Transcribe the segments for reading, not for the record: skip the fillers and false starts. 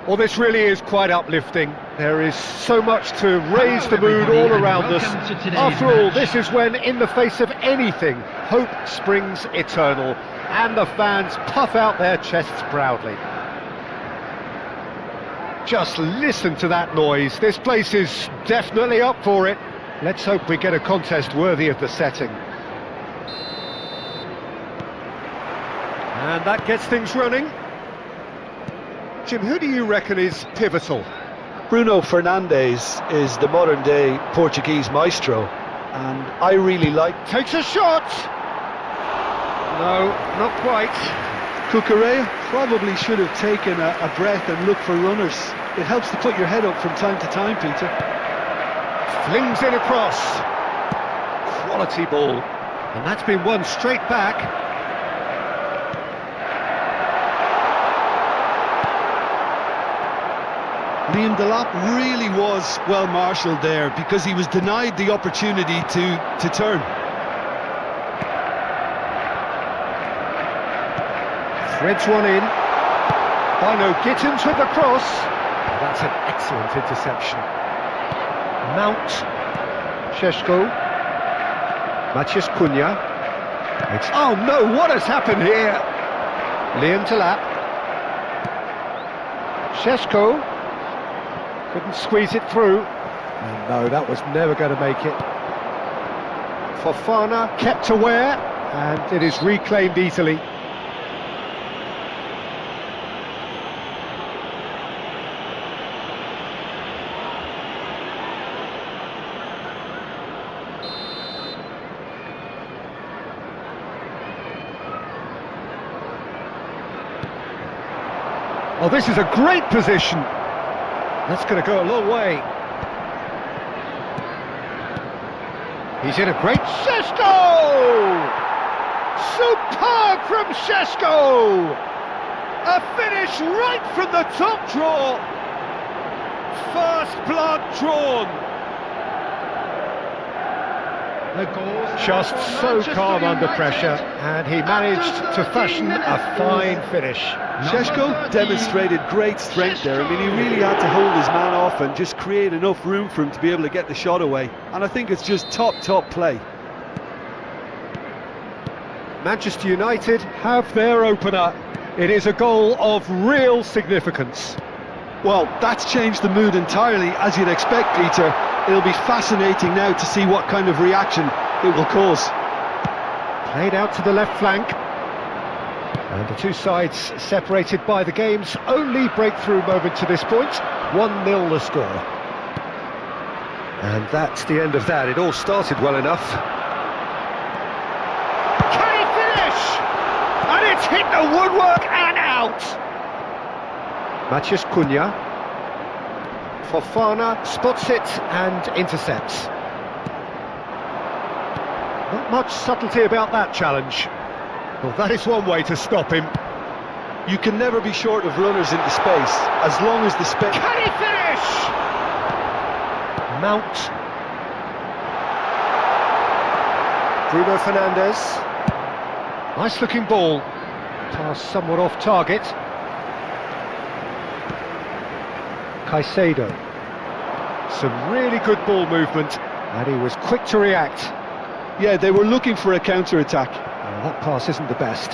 Well, this really is quite uplifting. There is so much to raise the mood all around us. After all, this is when, in the face of anything, hope springs eternal, and the fans puff out their chests proudly. Just listen to that noise. This place is definitely up for it. Let's hope we get a contest worthy of the setting. And that gets things running. Jim, who do you reckon is pivotal? Bruno Fernandes is the modern-day Portuguese maestro, and I really like... Takes a shot! No, not quite. Cucurella probably should have taken a breath and looked for runners. It helps to put your head up from time to time, Peter. Flings it across. Quality ball. And that's been won straight back. Liam Delap really was well marshalled there because he was denied the opportunity to turn. Threads one in. Bino Gittins with the cross. That's an excellent interception. Mount. Šeško. Matías Cunha. Oh no, what has happened here? Liam Delap. Šeško. Couldn't squeeze it through. And no, that was never going to make it. Fofana kept aware, and it is reclaimed easily. Oh, this is a great position. That's going to go a long way. He's in a great... Šeško! Superb from Šeško! A finish right from the top draw. First blood drawn. Just so calm under pressure, and he managed to fashion a fine finish. Šeško demonstrated great strength there. I mean, he really had to hold his man off and just create enough room for him to be able to get the shot away. And I think it's just top play. Manchester United have their opener. It is a goal of real significance. Well, that's changed the mood entirely, as you'd expect, Peter. It'll be fascinating now to see what kind of reaction it will cause. Played out to the left flank. And the two sides separated by the game's only breakthrough moment to this point. 1-0 the score. And that's the end of that. It all started well enough. Can he finish? And it's hit the woodwork and out! Matías Cunha. Fofana spots it and intercepts. Not much subtlety about that challenge. Well, that is one way to stop him. You can never be short of runners into space, as long as the space... Can he finish? Mount. Bruno Fernandes. Nice looking ball. Pass somewhat off target. Caicedo. Some really good ball movement, and he was quick to react. Yeah, they were looking for a counter-attack. That pass isn't the best.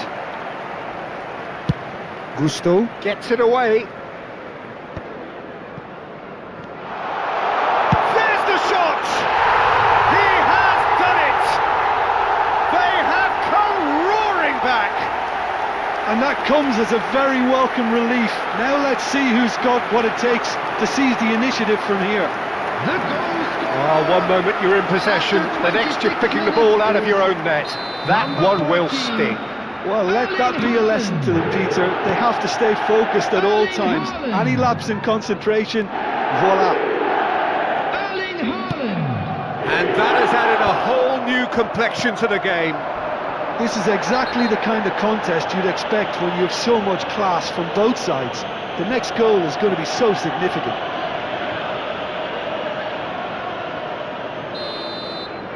Gusto gets it away. There's the shot! He has done it! They have come roaring back! And that comes as a very welcome relief. Now let's see who's got what it takes to seize the initiative from here. One moment you're in possession, the next you're picking the ball out of your own net. That one will sting. Well, let that be a lesson to them, Peter. They have to stay focused at all times. Any lapse in concentration, voila. And that has added a whole new complexion to the game. This is exactly the kind of contest you'd expect when you have so much class from both sides. The next goal is going to be so significant.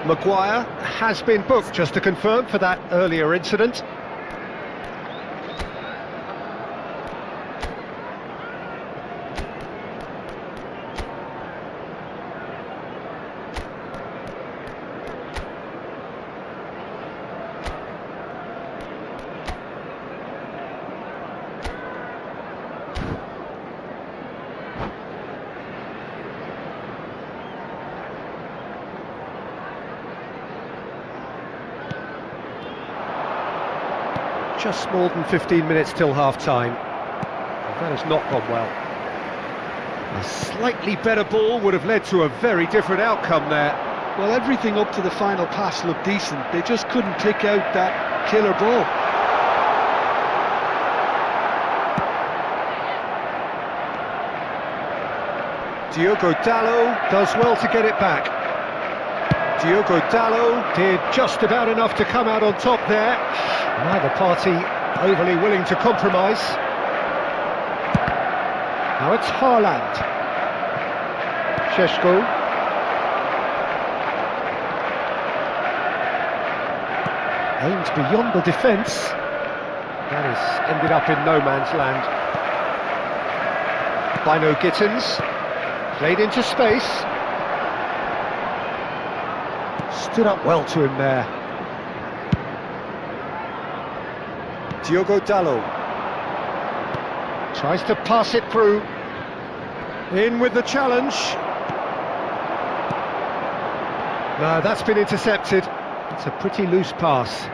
Maguire has been booked, just to confirm, for that earlier incident. just more than 15 minutes till half-time. That has not gone well. A slightly better ball would have led to a very different outcome there. Well, everything up to the final pass looked decent. They just couldn't pick out that killer ball. Diogo Dalot does well to get it back. Diogo Dalot did just about enough to come out on top there. Neither party overly willing to compromise. Now it's Haaland. Šeško. Aimed beyond the defence. That has ended up in no man's land. Bino Gittins. Played into space. Stood up well to him there. Diogo Dalot. Tries to pass it through. In with the challenge. No, that's been intercepted. It's a pretty loose pass.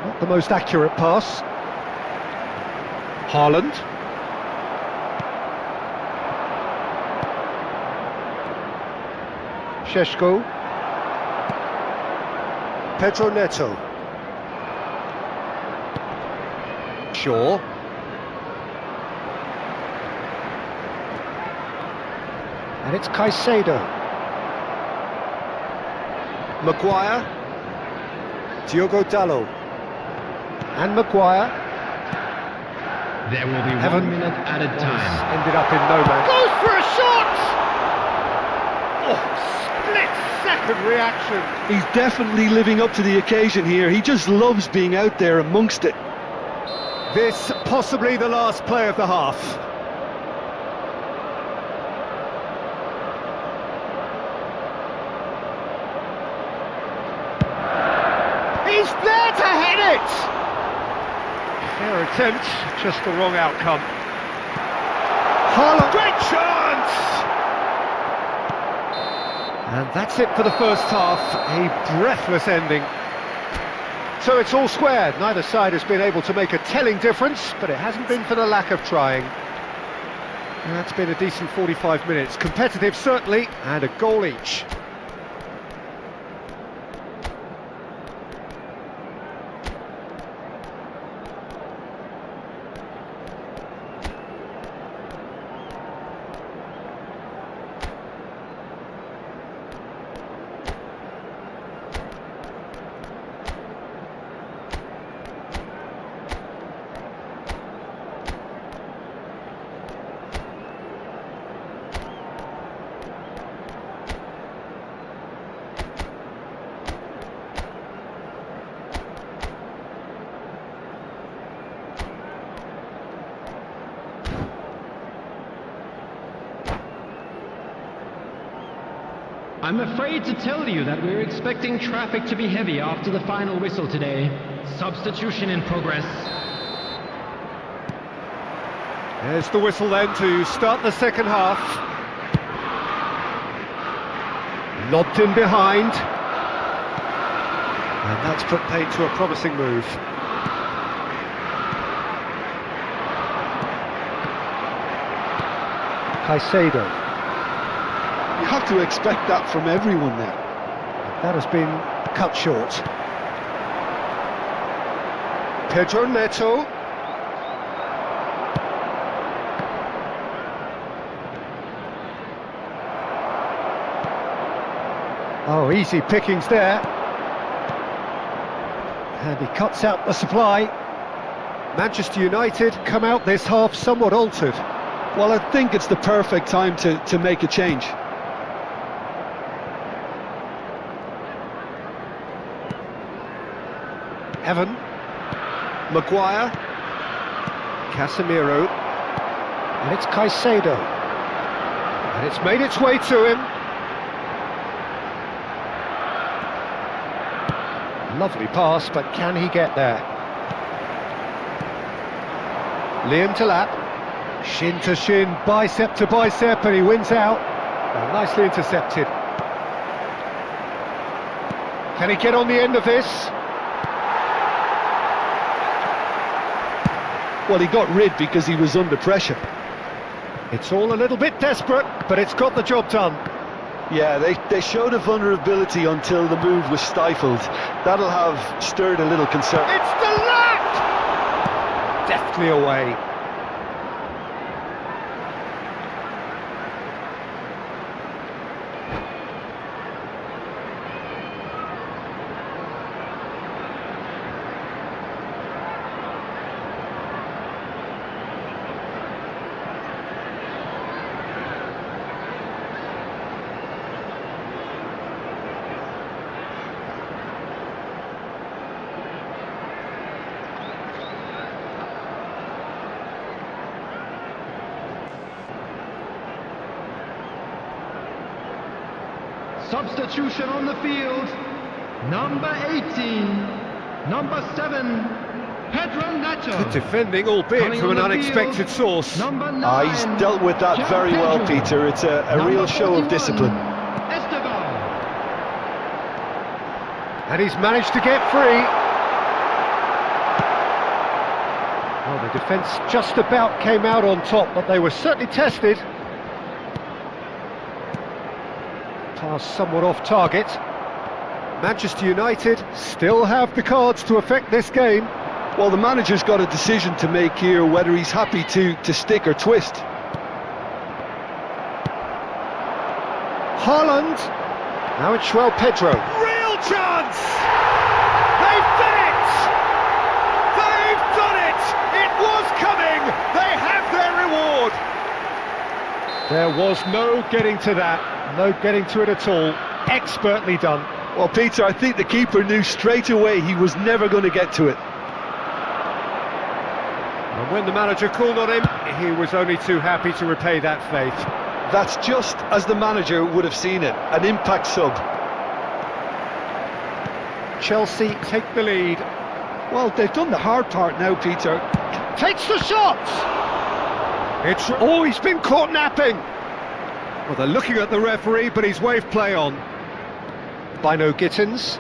Not the most accurate pass. Haaland. Šeško. Pedro Neto. Shaw. And it's Caicedo. Maguire. Diogo Dalot. And Maguire. There will be 1 minute added time. Ended up in no man. Goes for a shot! Oh, split-second reaction. He's definitely living up to the occasion here. He just loves being out there amongst it. This possibly the last play of the half. He's there to head it! Fair attempt, just the wrong outcome. Haaland, great chance! And that's it for the first half, a breathless ending. So it's all square. Neither side has been able to make a telling difference, but it hasn't been for the lack of trying. And that's been a decent 45 minutes. Competitive, certainly, and a goal each. I'm afraid to tell you that we're expecting traffic to be heavy after the final whistle today. Substitution in progress. There's the whistle then to start the second half. Lobbed in behind. And that's put paid to a promising move. Caicedo. You have to expect that from everyone there. That has been cut short. Pedro Neto. Oh, easy pickings there. And he cuts out the supply. Manchester United come out this half somewhat altered. Well, I think it's the perfect time to make a change. Evan, Maguire, Casemiro, and it's Caicedo, and it's made its way to him. Lovely pass, but can he get there? Liam to lap, shin to shin, bicep to bicep, and he wins out. Well, nicely intercepted. Can he get on the end of this? Well, he got rid because he was under pressure. It's all a little bit desperate, but it's got the job done. Yeah, they showed a vulnerability until the move was stifled. That'll have stirred a little concern. It's the lap! Deftly away. Substitution on the field. Number 18, number 7, Pedro Nacho. Good defending, albeit Coming from on an the unexpected field, source. Number 9, He's dealt with that Jean very well, Pedro. Peter. It's a Number real show 41, of discipline. Esteban. And he's managed to get free. Well, the defence just about came out on top, but they were certainly tested. Pass somewhat off target. Manchester United still have the cards to affect this game. Well, the manager's got a decision to make here, whether he's happy to stick or twist. Haaland. Now it's João Pedro. Real chance! They've done it! They've done it! It was coming! They have their reward! There was no getting to that. No getting to it at all. Expertly done. Well, Peter, I think the keeper knew straight away he was never going to get to it. And when the manager called on him, he was only too happy to repay that faith. That's just as the manager would have seen it, an impact sub. Chelsea take the lead. Well, they've done the hard part now, Peter. Takes the shot! It's always been caught napping. Well, they're looking at the referee, but he's waved play on. Bino Gittins.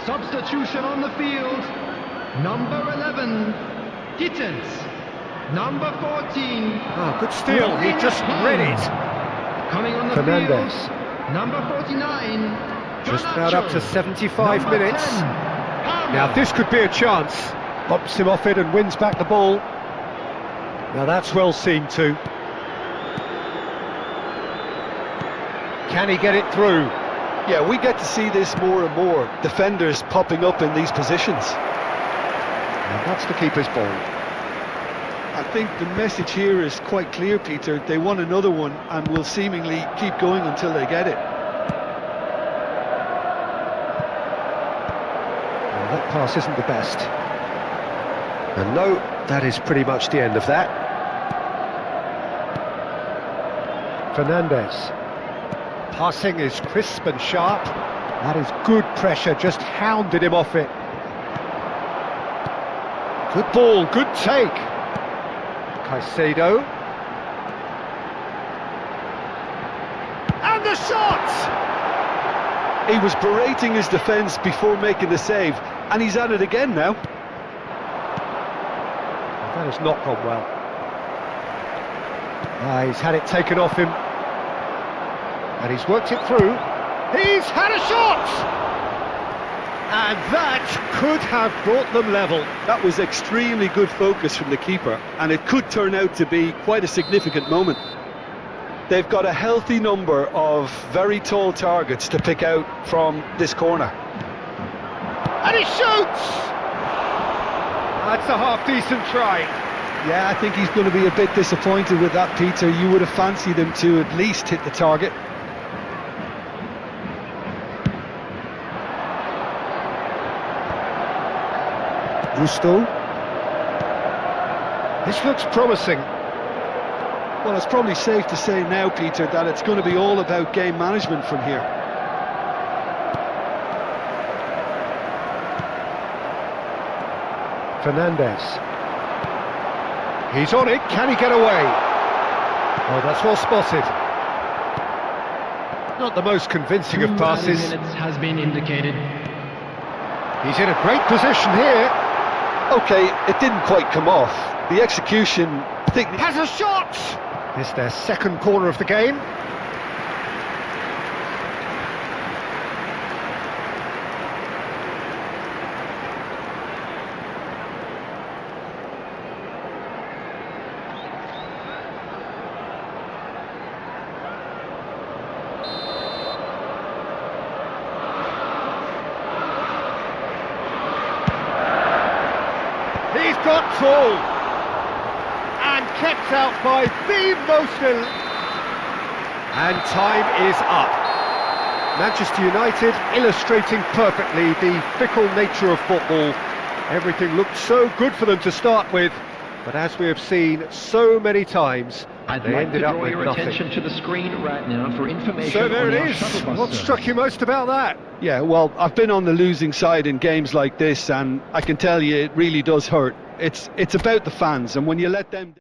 Substitution on the field. Number 11, Gittins. Number 14. Oh, good steal. He just read it. Coming on the Fernandes. field. Number 49. Just about up to 75 Number minutes. 10, Now this could be a chance. Hops him off it and wins back the ball. Now that's well seen too. Can he get it through? Yeah, we get to see this more and more. Defenders popping up in these positions. And that's the keeper's ball. I think the message here is quite clear, Peter. They want another one and will seemingly keep going until they get it. Well, that pass isn't the best. And no, that is pretty much the end of that. Fernandes. Passing is crisp and sharp. That is good pressure, just hounded him off it. Good ball, good take. Caicedo. And the shot! He was berating his defence before making the save, and he's at it again now. That has not gone well. He's had it taken off him. And he's worked it through. He's had a shot! And that could have brought them level. That was extremely good focus from the keeper, and it could turn out to be quite a significant moment. They've got a healthy number of very tall targets to pick out from this corner. And he shoots! That's a half-decent try. Yeah, I think he's going to be a bit disappointed with that, Peter. You would have fancied him to at least hit the target. Rusto. This looks promising. Well, it's probably safe to say now, Peter, that it's going to be all about game management from here. Fernandez. He's on it, can he get away? Oh, that's well spotted. Not the most convincing of passes. 2 minutes has been indicated. He's in a great position here. Okay, it didn't quite come off. The execution, I think... Has a shot! This their second corner of the game. He's got tall and kept out by the most and time is up. Manchester United illustrating perfectly the fickle nature of football. Everything looked so good for them to start with, but as we have seen so many times, I'd they like ended to up draw with your nothing. attention to the screen right now for information. So there on it our is. shuttle bus What service. struck you most about that? Yeah, well, I've been on the losing side in games like this, and I can tell you it really does hurt. It's about the fans, and when you let them...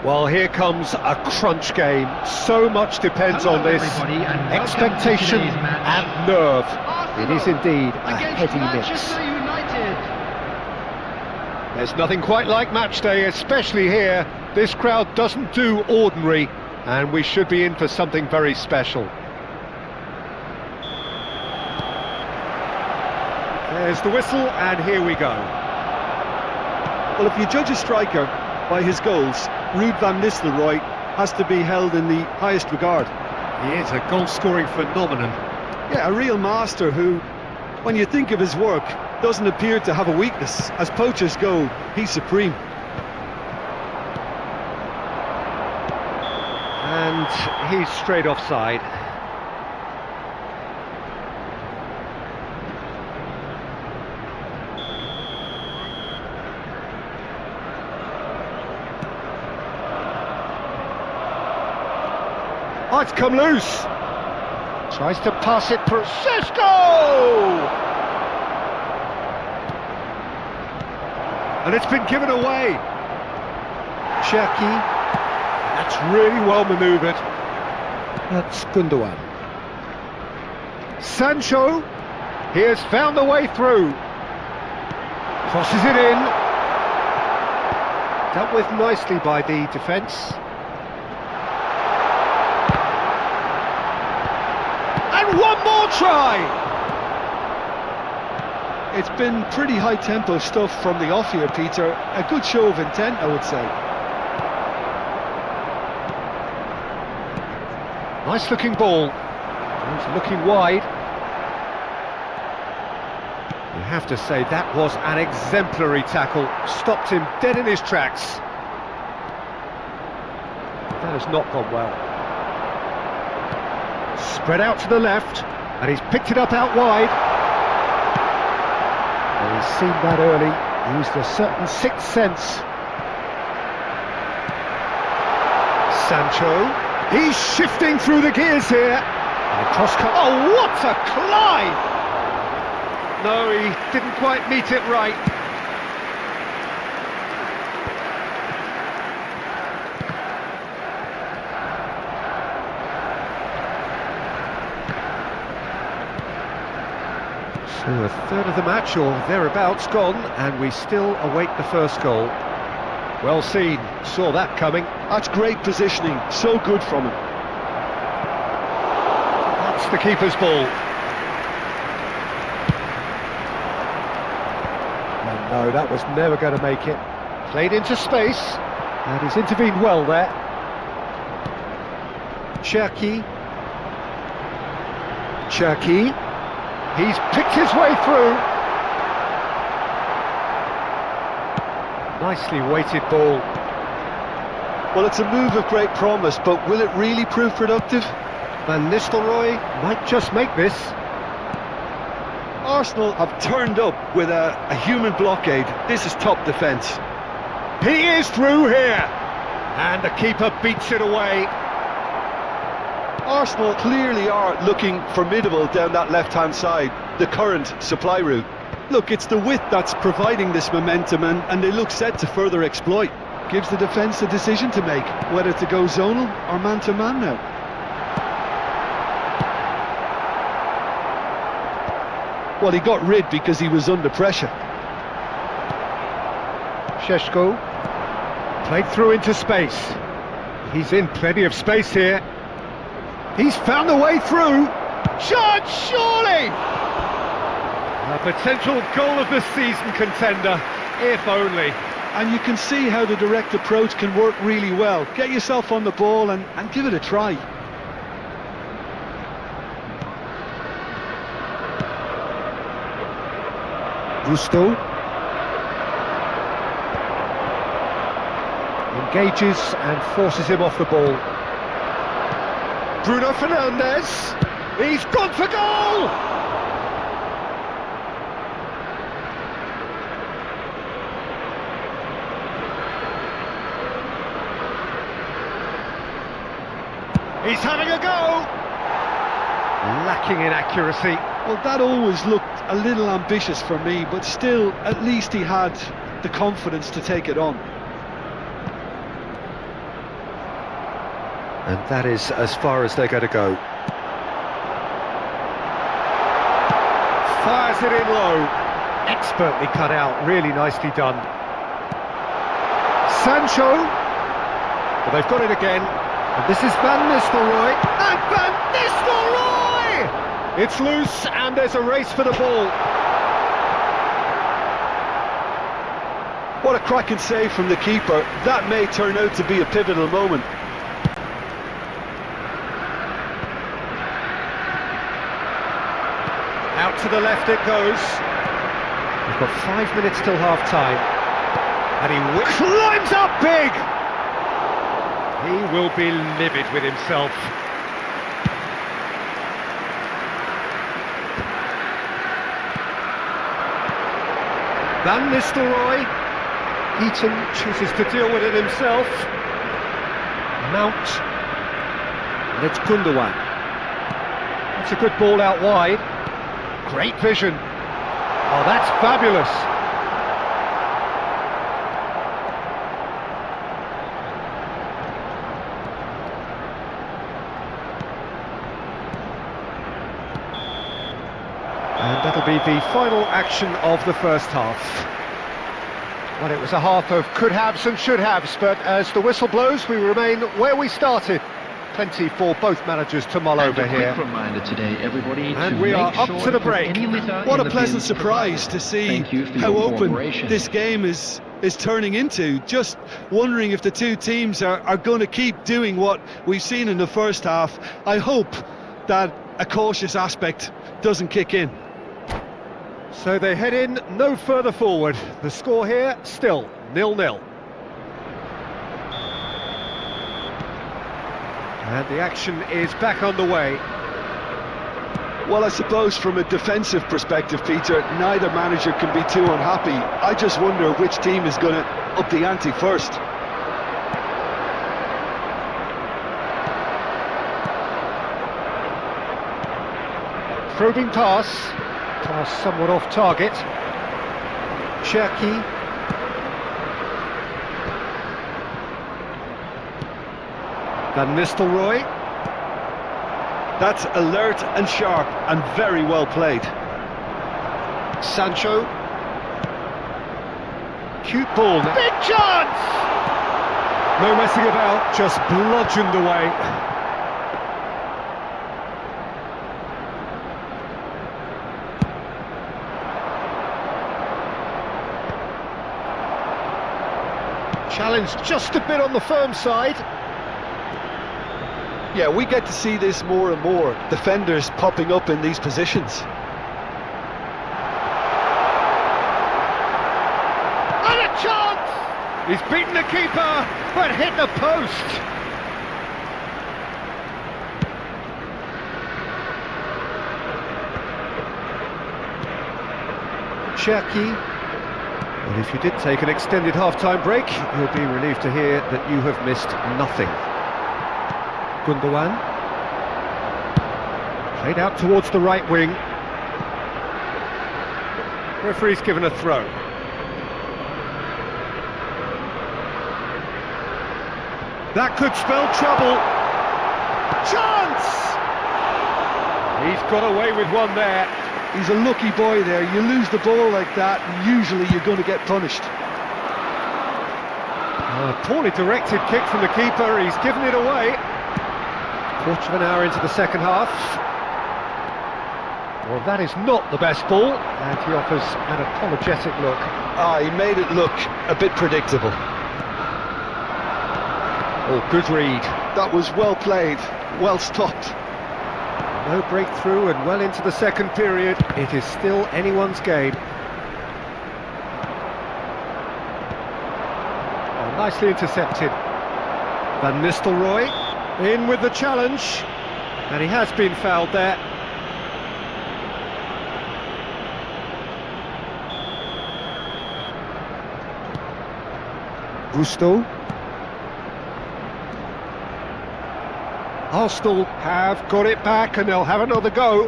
Well, here comes a crunch game. So much depends on this. Expectation and nerve. It is indeed a heady mix. There's nothing quite like match day, especially here. This crowd doesn't do ordinary. And we should be in for something very special. There's the whistle, and here we go. Well, if you judge a striker by his goals, Ruud van Nistelrooy has to be held in the highest regard. He is a goal-scoring phenomenon. Yeah, a real master who, when you think of his work, doesn't appear to have a weakness. As poachers go, he's supreme. And he's straight offside. Oh, it's come loose. Tries to pass it for Cisco! And it's been given away. Cherki. That's really well manoeuvred. That's Gundogan. Sancho. He has found a way through. Crosses it in. Dealt with nicely by the defence. And one more try! It's been pretty high-tempo stuff from the off here, Peter. A good show of intent, I would say. Nice looking ball. He's looking wide. You have to say that was an exemplary tackle. Stopped him dead in his tracks. That has not gone well. Spread out to the left, and he's picked it up out wide. Well, he's seen that early. Used a certain sixth sense. Sancho. He's shifting through the gears here. And cross cut. Oh, what a climb! No, he didn't quite meet it right. So a third of the match or thereabouts gone, and we still await the first goal. Well seen, saw that coming. That's great positioning, so good from him. That's the keeper's ball. And no, that was never going to make it. Played into space, and he's intervened well there. Cherki. He's picked his way through. Nicely weighted ball. Well, it's a move of great promise, but will it really prove productive? Van Nistelrooy might just make this. Arsenal have turned up with a human blockade. This is top defence. He is through here, and the keeper beats it away. Arsenal clearly are looking formidable down that left-hand side, the current supply route. Look, it's the width that's providing this momentum, and they look set to further exploit. Gives the defence a decision to make, whether to go zonal or man-to-man now. Well, he got rid because he was under pressure. Šeško played through into space. He's in plenty of space here. He's found a way through. Shot, surely! A potential goal of the season contender, if only. And you can see how the direct approach can work really well. Get yourself on the ball and give it a try. Gusto engages and forces him off the ball. Bruno Fernandes, he's gone for goal! He's having a go! Lacking in accuracy. Well, that always looked a little ambitious for me, but still, at least he had the confidence to take it on. And that is as far as they're going to go. Fires it in low. Expertly cut out, really nicely done. Sancho. Well, they've got it again. And this is Van Nistelrooy. And Van Nistelrooy! It's loose and there's a race for the ball. What a cracking save from the keeper. That may turn out to be a pivotal moment. Out to the left it goes. We've got 5 minutes till half-time. And he climbs up big! He will be livid with himself. Van Nistelrooy. Heaton chooses to deal with it himself. Mount. And it's Gundogan. That's a good ball out wide. Great vision. Oh, that's fabulous. And that'll be the final action of the first half. Well, it was a half of could-haves and should-haves, but as the whistle blows, we remain where we started. Plenty for both managers to mull over here. Reminder today, everybody, and we are up to the break. What a pleasant surprise to see how open this game is turning into. Just wondering if the two teams are going to keep doing what we've seen in the first half. I hope that a cautious aspect doesn't kick in. So they head in no further forward. The score here still 0-0. And the action is back on the way. Well, I suppose from a defensive perspective, Peter, neither manager can be too unhappy. I just wonder which team is going to up the ante first. Probing pass. Pass somewhat off target. Cherki. Van Nistelrooy. That's alert and sharp and very well played. Sancho. Cute ball. Big chance! No messing about, just bludgeoned away. Challenge just a bit on the firm side. Yeah, we get to see this more and more. Defenders popping up in these positions. And a chance! He's beaten the keeper, but hit the post. Cherki. Well, if you did take an extended half-time break, you'll be relieved to hear that you have missed nothing. Gundogan. Played out towards the right wing. Referee's given a throw. That could spell trouble. Chance! He's got away with one there. He's a lucky boy there. You lose the ball like that, and usually you're going to get punished. Poorly directed kick from the keeper. He's given it away. Quarter of an hour into the second half. Well, that is not the best ball, and he offers an apologetic look. He made it look a bit predictable. Oh, good read. That was well played, well stopped. No breakthrough and well into the second period. It is still anyone's game. Oh, nicely intercepted. Van Nistelrooy in with the challenge. And he has been fouled there. Gusto. Arsenal have got it back and they'll have another go.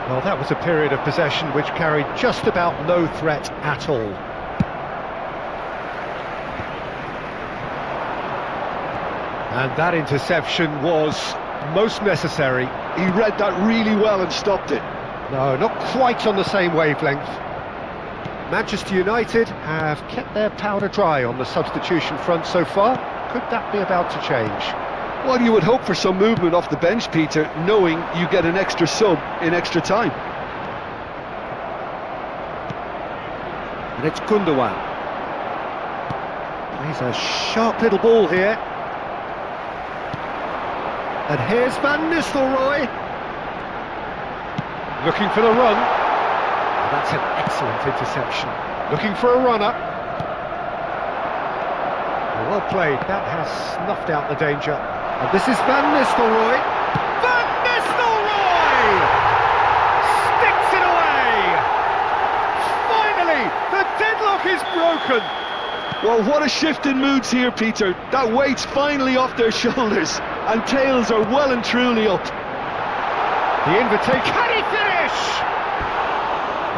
Well, that was a period of possession which carried just about no threat at all. And that interception was most necessary. He read that really well and stopped it. No, not quite on the same wavelength. Manchester United have kept their powder dry on the substitution front so far. Could that be about to change? Well, you would hope for some movement off the bench, Peter, knowing you get an extra sub in extra time. And it's Gundogan. Plays a sharp little ball here. And here's Van Nistelrooy. Looking for the run. Oh, that's an excellent interception. Looking for a runner. Well played. That has snuffed out the danger. And this is Van Nistelrooy. Van Nistelrooy! Sticks it away! Finally, the deadlock is broken. Well, what a shift in moods here, Peter. That weight's finally off their shoulders, and tails are well and truly up. The invitation. Can he finish?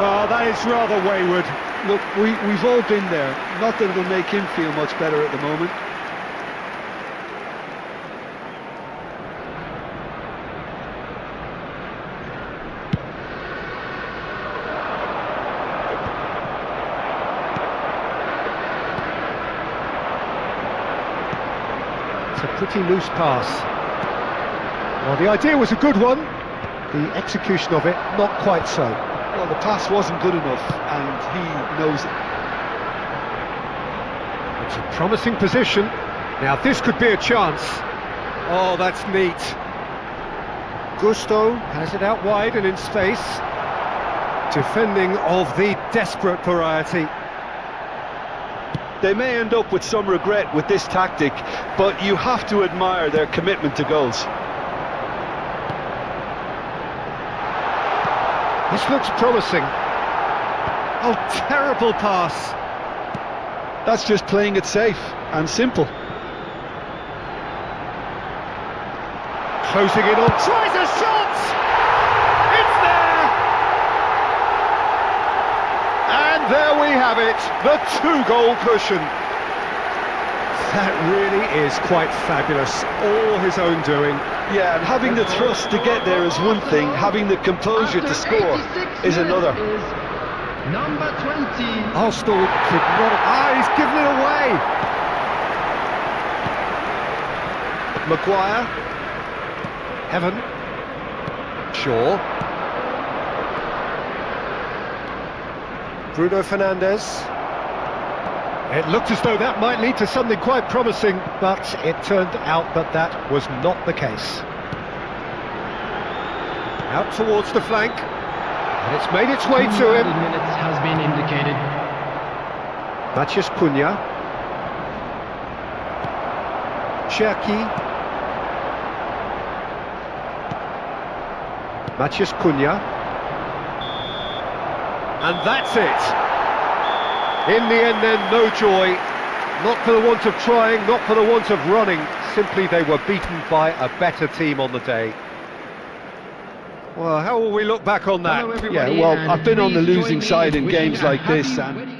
Oh, that is rather wayward. Look, we've all been there. Not that it'll make him feel much better at the moment. It's a pretty loose pass. Well, the idea was a good one. The execution of it, not quite so. Well, the pass wasn't good enough, and he knows it. It's a promising position. Now this could be a chance. Oh, that's neat. Gusto has it out wide and in space. Defending of the desperate variety. They may end up with some regret with this tactic, but you have to admire their commitment to goals. This looks promising. Oh, terrible pass. That's just playing it safe and simple. Closing it on, tries a shot! It's there! And there we have it, the 2-goal cushion. That really is quite fabulous, all his own doing. Yeah, and having the thrust to get there is one thing, having the composure to score is another. Number 20. Arsenal could not... he's given it away! Maguire. Heaven. Shaw. Bruno Fernandes. It looked as though that might lead to something quite promising, but it turned out that that was not the case. Out towards the flank, and it's made its way to him. 2 minutes has been indicated. Matheus Cunha. Cherki. Matheus Cunha. And that's it. In the end then, no joy, not for the want of trying, not for the want of running, simply they were beaten by a better team on the day. Well, how will we look back on that? Yeah, well, I've been on the losing side in games like this, and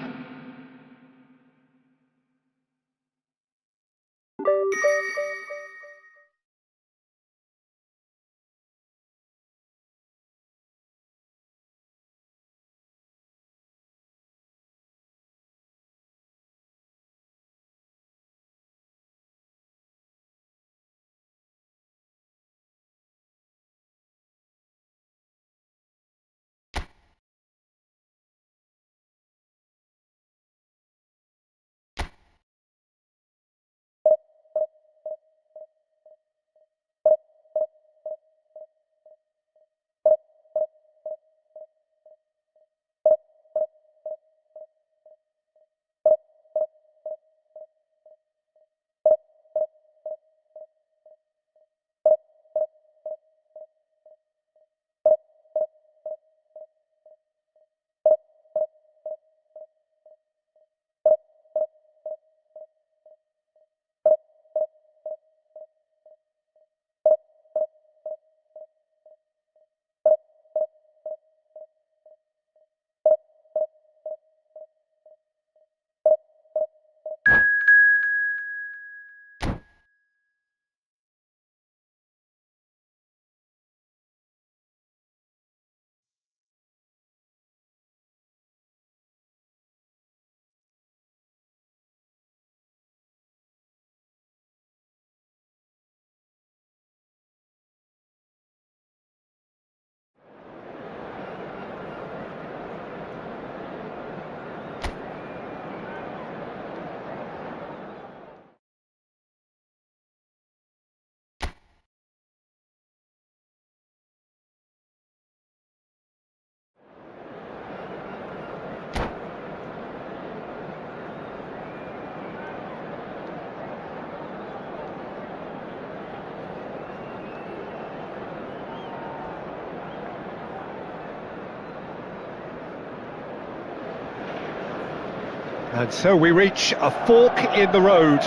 And so we reach a fork in the road.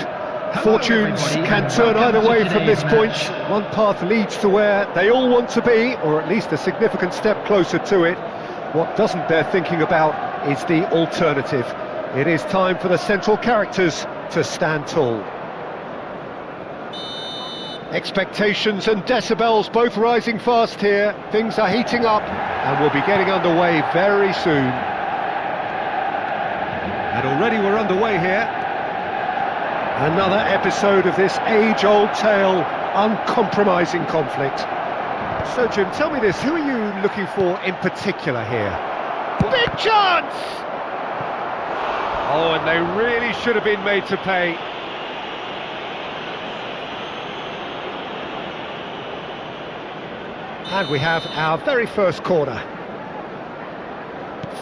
Fortunes can turn either way from this point. One path leads to where they all want to be, or at least a significant step closer to it. What doesn't bear thinking about is the alternative. It is time for the central characters to stand tall. Expectations and decibels both rising fast here. Things are heating up and we'll be getting underway very soon. And already we're underway here. Another episode of this age-old tale, uncompromising conflict. So Jim, tell me this, who are you looking for in particular here? Big chance! Oh, and they really should have been made to pay. And we have our very first corner.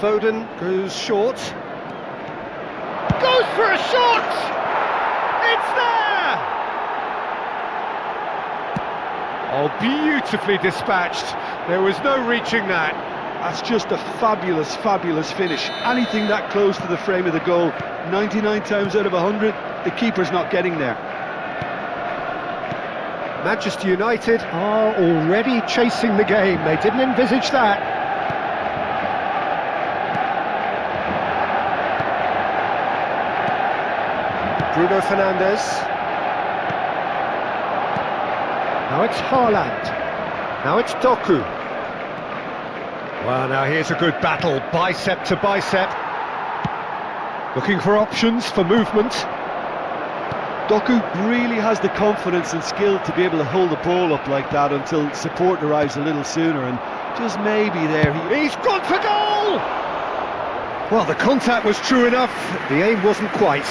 Foden goes short. Goes for a shot! It's there! Oh, beautifully dispatched. There was no reaching that. That's just a fabulous, fabulous finish. Anything that close to the frame of the goal, 99 times out of 100, the keeper's not getting there. Manchester United are already chasing the game. They didn't envisage that. Bruno Fernandes. Now it's Haaland. Now it's Doku. Well, now here's a good battle, bicep to bicep. Looking for options for movement. Doku really has the confidence and skill to be able to hold the ball up like that until support arrives a little sooner, and just maybe there he's gone for goal! Well, the contact was true enough, the aim wasn't quite.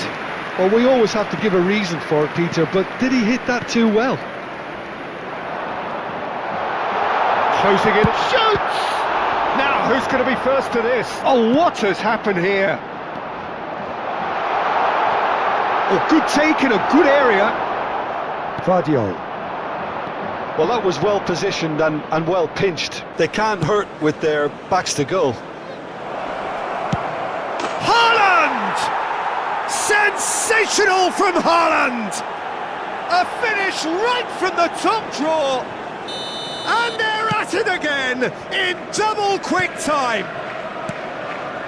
Well, we always have to give a reason for it, Peter, but did he hit that too well? Closing in, shoots! Now, who's going to be first to this? Oh, what has happened here? Oh, good take in a good area. Vardiol. Well, that was well positioned and well pinched. They can't hurt with their backs to goal. Haaland! Sensational from Haaland! A finish right from the top draw. And they're at it again in double quick time.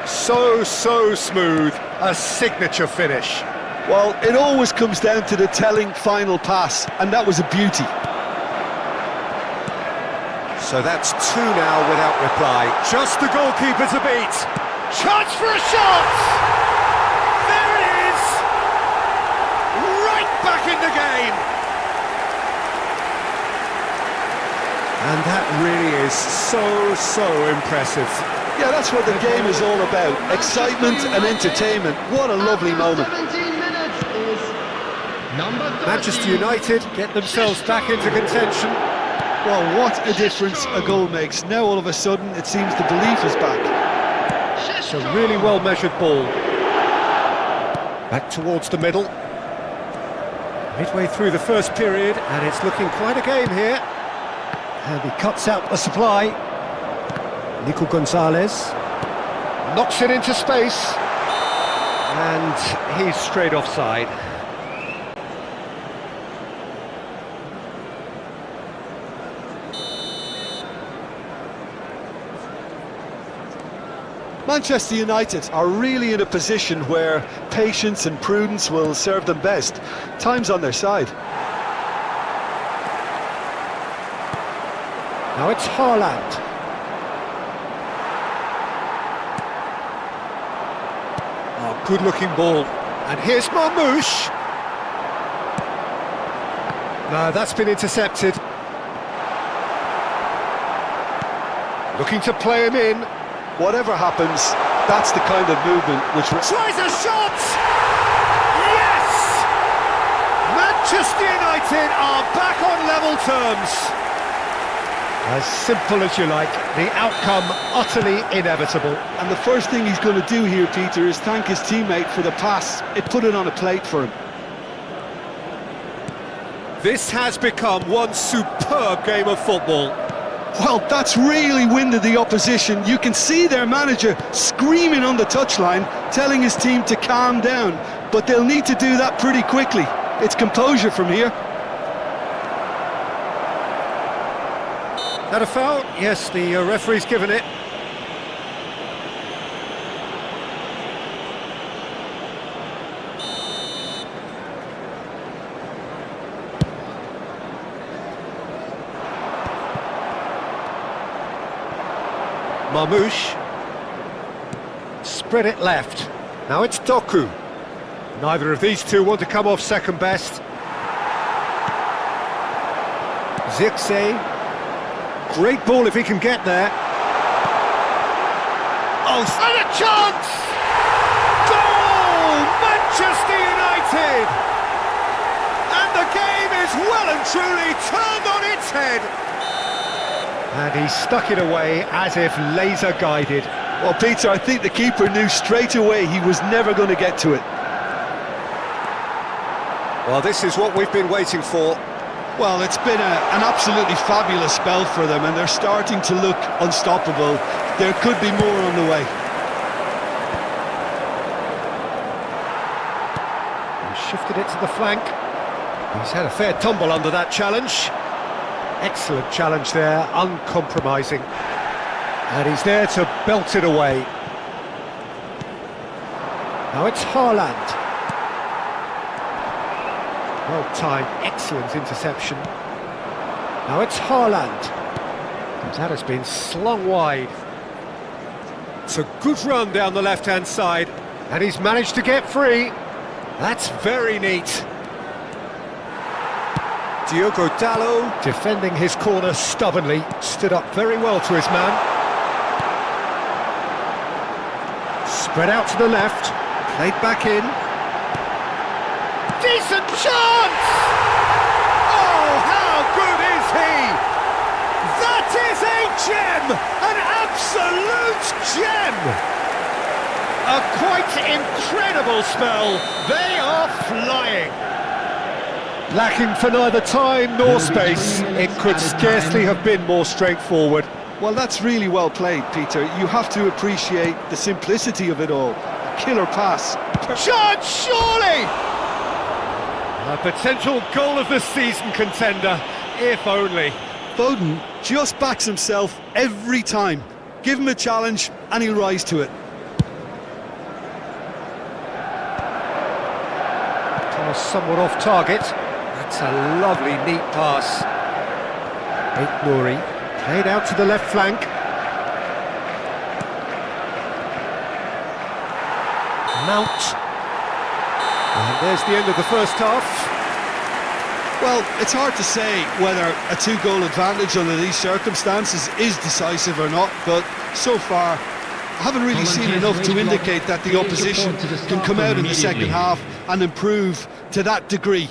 So smooth. A signature finish. Well, it always comes down to the telling final pass, and that was a beauty. So that's two now without reply. Just the goalkeeper to beat. Chance for a shot! There it is! Right back in the game! And that really is so impressive. Yeah, that's what the game is all about. Excitement and entertainment. What a lovely moment. Manchester United get themselves back into contention. Well, what a difference a goal makes. Now all of a sudden it seems the belief is back. It's a really well measured ball. Back towards the middle. Midway through the first period, and it's looking quite a game here. And he cuts out the supply. Nico Gonzalez knocks it into space. And he's straight offside. Manchester United are really in a position where patience and prudence will serve them best. Time's on their side. Now it's Haaland. Oh, good-looking ball. And here's Marmoush. No, that's been intercepted. Looking to play him in. Whatever happens, that's the kind of movement which... Tries a shot! Yes! Manchester United are back on level terms. As simple as you like, the outcome utterly inevitable. And the first thing he's going to do here, Peter, is thank his teammate for the pass. It put it on a plate for him. This has become one superb game of football. Well, that's really winded the opposition. You can see their manager screaming on the touchline, telling his team to calm down, but they'll need to do that pretty quickly. It's composure from here. That a foul? Yes, the referee's given it. Marmouche. Spread it left. Now it's Doku. Neither of these two want to come off second best. Zirkzee. Great ball if he can get there. Oh, and a chance! Goal! Manchester United! And the game is well and truly turned on its head. And he stuck it away as if laser guided. Well, Peter, I think the keeper knew straight away he was never going to get to it. Well, this is what we've been waiting for. Well, it's been an absolutely fabulous spell for them, and they're starting to look unstoppable. There could be more on the way. He shifted it to the flank. He's had a fair tumble under that challenge. Excellent challenge there, uncompromising. And he's there to belt it away. Now it's Haaland. Well-timed, excellent interception. Now it's Haaland. That has been slung wide. It's a good run down the left-hand side, and he's managed to get free. That's very neat. Diogo Dalot, defending his corner stubbornly, stood up very well to his man. Spread out to the left, played back in. Decent chance! Oh, how good is he? That is a gem! An absolute gem! A quite incredible spell. They are flying. Lacking for neither time nor space, it could scarcely have been more straightforward. Well, that's really well played, Peter. You have to appreciate the simplicity of it all. A killer pass. Chance, surely! A potential goal of the season contender, if only. Foden just backs himself every time. Give him a challenge and he'll rise to it. Pass somewhat off target. That's a lovely, neat pass. Nouri played out to the left flank. Mount. And there's the end of the first half. Well, it's hard to say whether a two-goal advantage under these circumstances is decisive or not, but so far I haven't really seen enough to indicate that the opposition can come out in the second half and improve to that degree.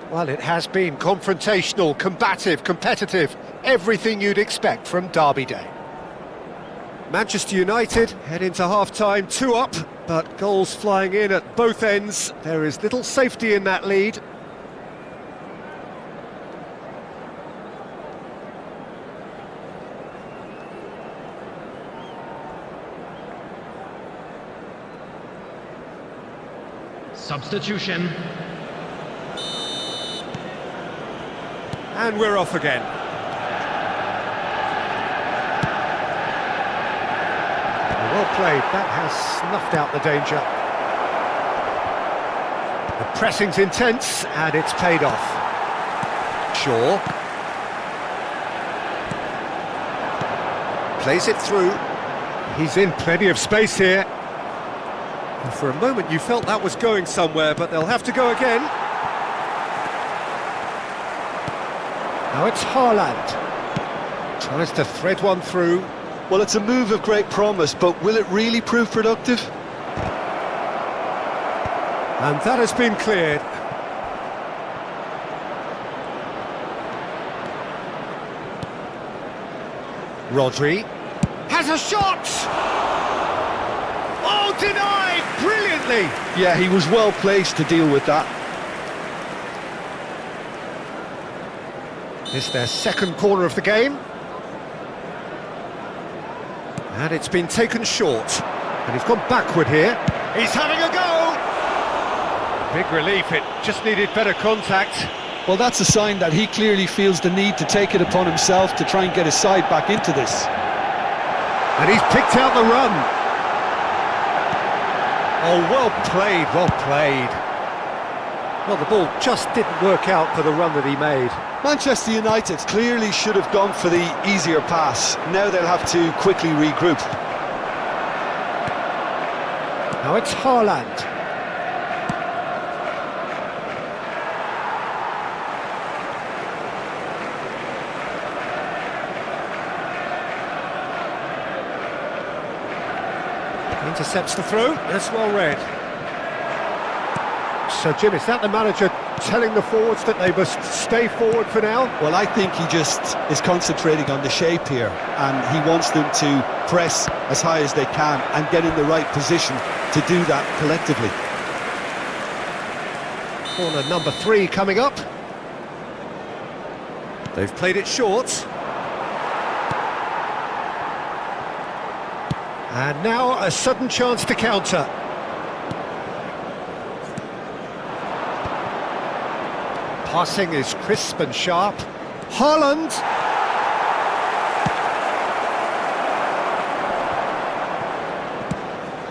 Well, it has been confrontational, combative, competitive, everything you'd expect from Derby Day. Manchester United head into half-time 2 up, but goals flying in at both ends. There is little safety in that lead. Substitution. And we're off again. Well played, that has snuffed out the danger. The pressing's intense, and it's paid off. Shaw. Plays it through. He's in plenty of space here. And for a moment you felt that was going somewhere, but they'll have to go again. Now it's Haaland. Tries to thread one through. Well, it's a move of great promise, but will it really prove productive? And that has been cleared. Rodri has a shot! Oh, denied brilliantly! Yeah, he was well placed to deal with that. It's their second corner of the game. And it's been taken short. And he's gone backward here. He's having a go! Big relief, it just needed better contact. Well, that's a sign that he clearly feels the need to take it upon himself to try and get his side back into this. And he's picked out the run. Oh, well played, well played. Well, the ball just didn't work out for the run that he made. Manchester United clearly should have gone for the easier pass. Now they'll have to quickly regroup. Now it's Haaland. Intercepts the throw. That's well read. So, Jim, is that the manager telling the forwards that they must stay forward for now? Well, I think he just is concentrating on the shape here, and he wants them to press as high as they can and get in the right position to do that collectively. Corner number 3 coming up. They've played it short. And now a sudden chance to counter. Passing is crisp and sharp. Haaland!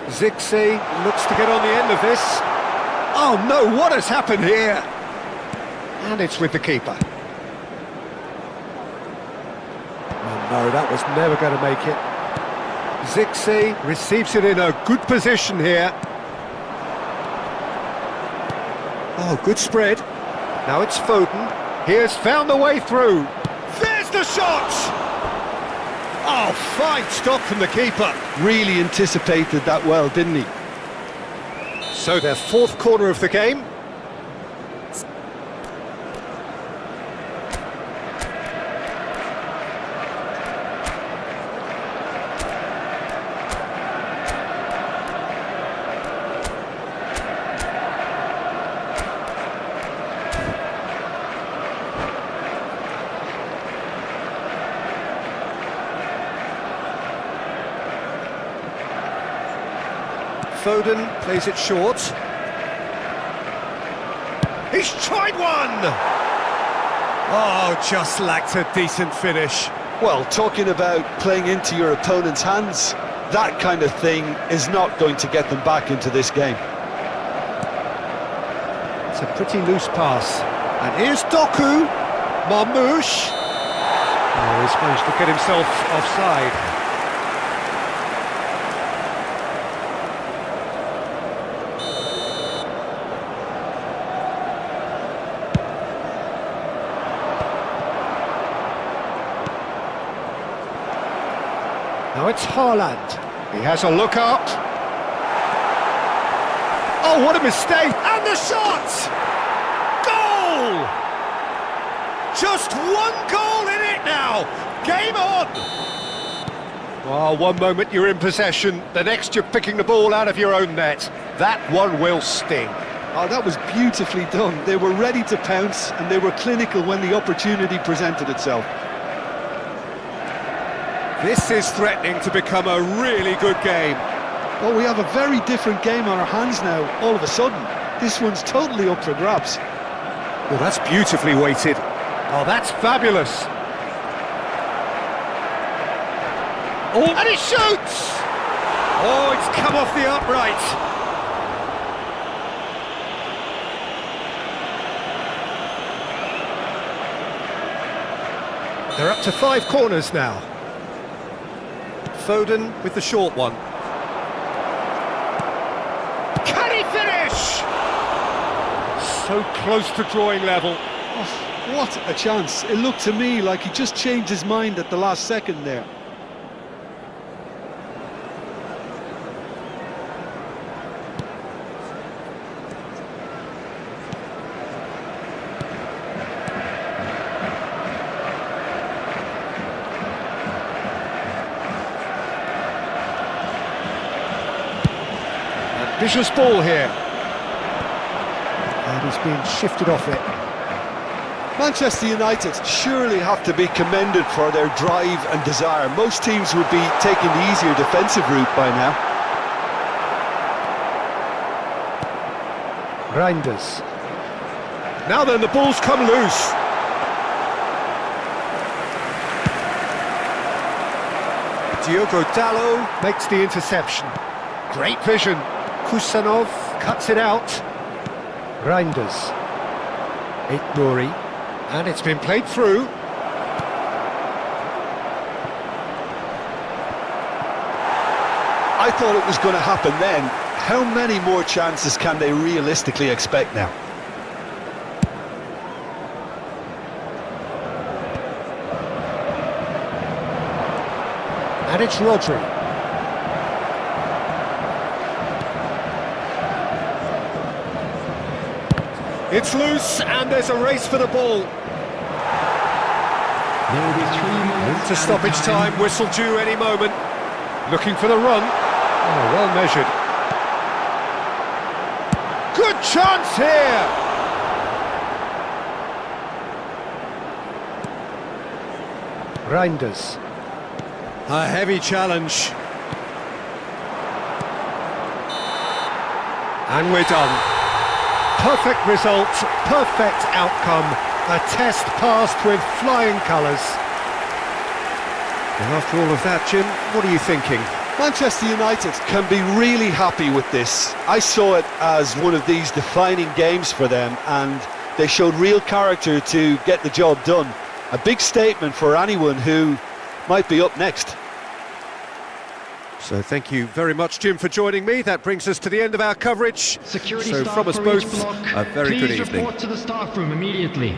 Zixi looks to get on the end of this. Oh no, what has happened here? And it's with the keeper. Oh no, that was never going to make it. Zixi receives it in a good position here. Oh, good spread. Now it's Foden. He has found the way through. There's the shot! Oh, fine stop from the keeper. Really anticipated that well, didn't he? So their fourth corner of the game. Foden plays it short. He's tried one! Oh, just lacked a decent finish. Well, talking about playing into your opponent's hands, that kind of thing is not going to get them back into this game. It's a pretty loose pass. And here's Doku. Marmouche. Oh, he's managed to get himself offside. Now it's Haaland. He has a look up. Oh, what a mistake! And the shot! Goal! Just one goal in it now. Game on! Well, one moment you're in possession, the next you're picking the ball out of your own net. That one will sting. Oh, that was beautifully done. They were ready to pounce and they were clinical when the opportunity presented itself. This is threatening to become a really good game. Well, we have a very different game on our hands now, all of a sudden. This one's totally up for grabs. Well, that's beautifully weighted. Oh, that's fabulous. Oh, and he shoots! Oh, it's come off the upright. They're up to 5 corners now. Foden with the short one. Can he finish? So close to drawing level. Oh, what a chance. It looked to me like he just changed his mind at the last second there. Vicious ball here. And he's being shifted off it. Manchester United surely have to be commended for their drive and desire. Most teams would be taking the easier defensive route by now. Reinders. Now then, the ball's come loose. Diogo Dalot makes the interception. Great vision. Kusanov cuts it out. Reinders. Nouri. And it's been played through. I thought it was going to happen then. How many more chances can they realistically expect now? And it's Rodri. It's loose, and there's a race for the ball. There will be 3 minutes To stoppage time, whistle due any moment. Looking for the run. Oh, well measured. Good chance here! Reinders. A heavy challenge. And we're done. Perfect result, perfect outcome. A test passed with flying colours. And after all of that, Jim, what are you thinking? Manchester United can be really happy with this. I saw it as one of these defining games for them, and they showed real character to get the job done. A big statement for anyone who might be up next. So thank you very much, Jim, for joining me. That brings us to the end of our coverage. Security So staff from us for both, each block, a very good please evening. report to the staff room immediately.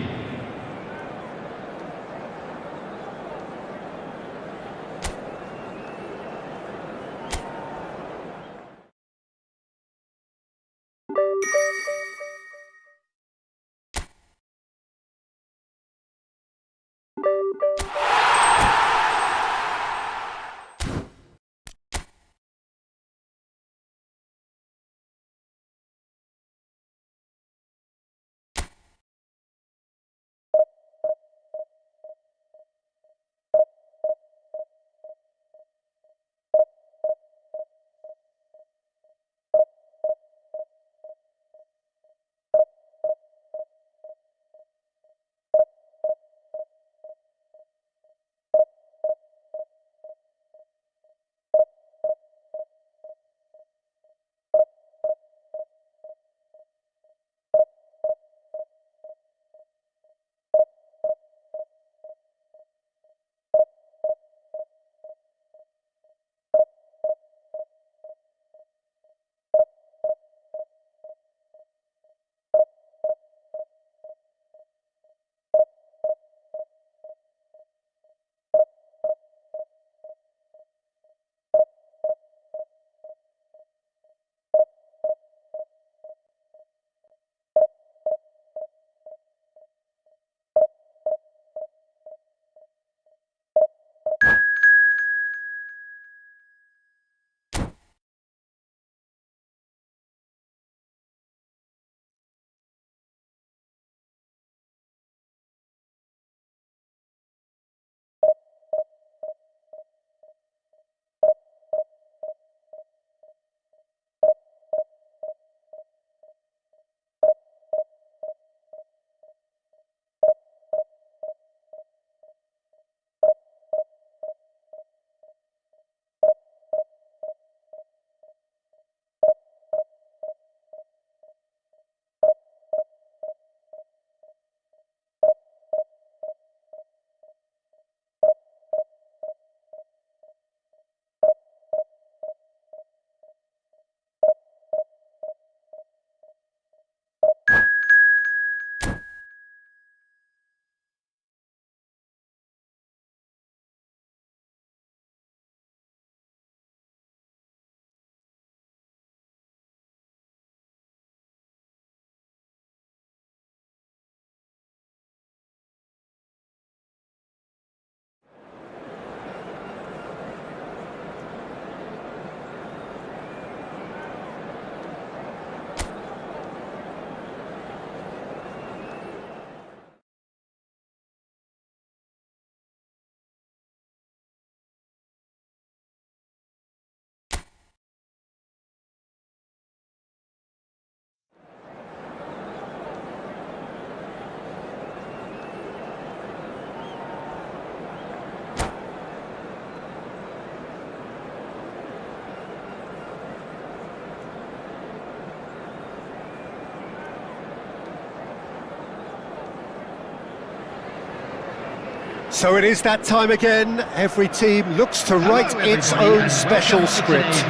So it is that time again. Every team looks to write its own special script.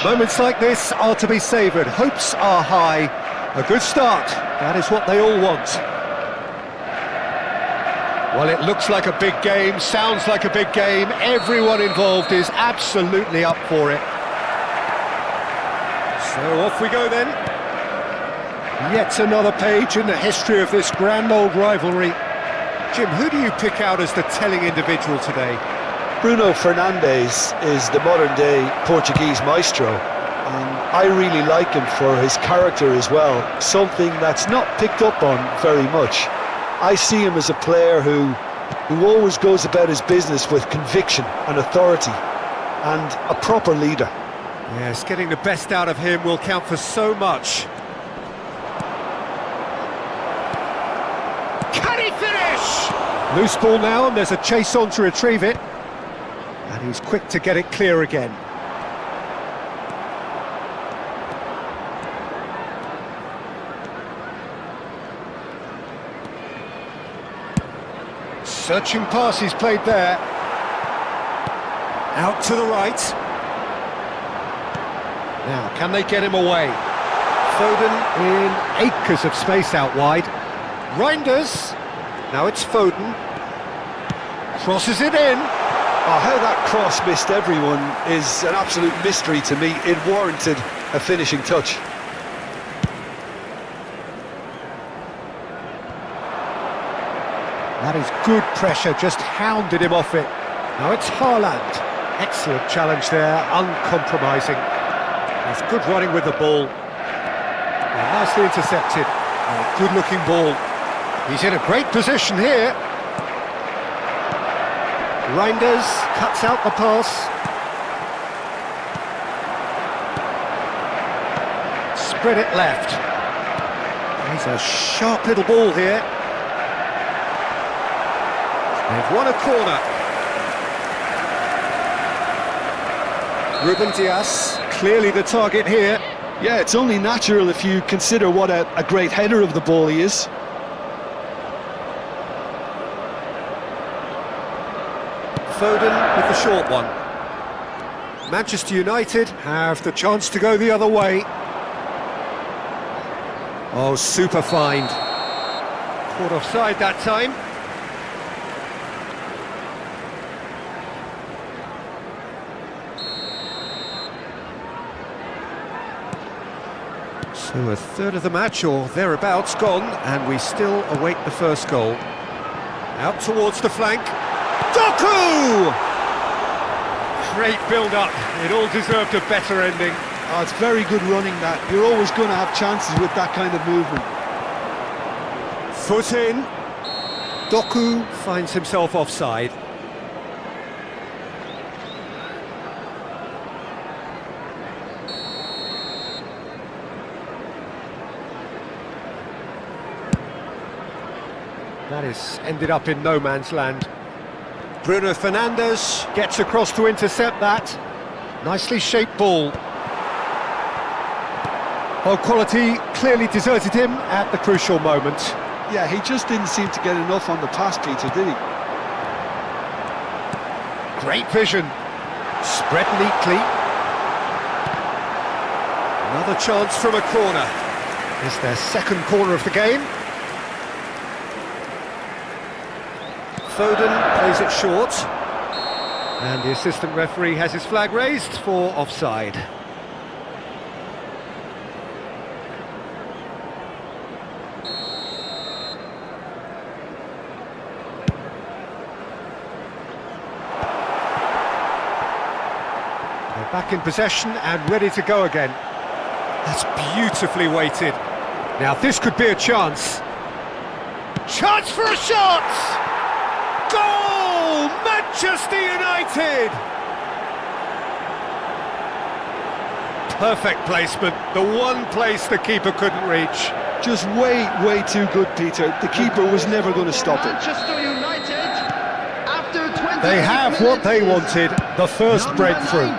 Moments like this are to be savoured. Hopes are high. A good start. That is what they all want. Well, it looks like a big game, sounds like a big game. Everyone involved is absolutely up for it. So off we go then. Yet another page in the history of this grand old rivalry. Jim, who do you pick out as the telling individual today? Bruno Fernandes is the modern-day Portuguese maestro, and I really like him for his character as well, something that's not picked up on very much. I see him as a player who always goes about his business with conviction and authority, and a proper leader. Yes, getting the best out of him will count for so much. Can he finish? Loose ball now, and there's a chase on to retrieve it. And he's quick to get it clear again. Searching pass he's played there. Out to the right. Now, can they get him away? Foden in acres of space out wide. Reinders. Now it's Foden. Crosses it in. Oh, how that cross missed everyone is an absolute mystery to me. It warranted a finishing touch. That is good pressure, just hounded him off it. Now it's Haaland. Excellent challenge there, uncompromising. There's good running with the ball. Well, nicely intercepted. Good looking ball. He's in a great position here. Reinders cuts out the pass. Spread it left. He's a sharp little ball here. They've won a corner. Ruben Dias, clearly the target here. Yeah, it's only natural if you consider what a great header of the ball he is. Foden with the short one. Manchester United have the chance to go the other way. Oh, super find. Caught offside that time. So a third of the match or thereabouts gone, and we still await the first goal. Out towards the flank. Doku! Great build-up. It all deserved a better ending. Oh, it's very good running that. You're always going to have chances with that kind of movement. Foot in. Doku finds himself offside. That is ended up in no man's land. Bruno Fernandes gets across to intercept that. Nicely shaped ball. Well, quality clearly deserted him at the crucial moment. Yeah, he just didn't seem to get enough on the pass, Peter, did he? Great vision. Spread neatly. Another chance from a corner. It's their second corner of the game. Foden plays it short, and the assistant referee has his flag raised for offside. They're back in possession and ready to go again. That's beautifully weighted. Now this could be a chance. Chance for a shot! Goal! Manchester United! Perfect placement, the one place the keeper couldn't reach. Just way too good, Peter. The keeper was never going to stop it. Manchester United, after 20 They have what they wanted, the first breakthrough.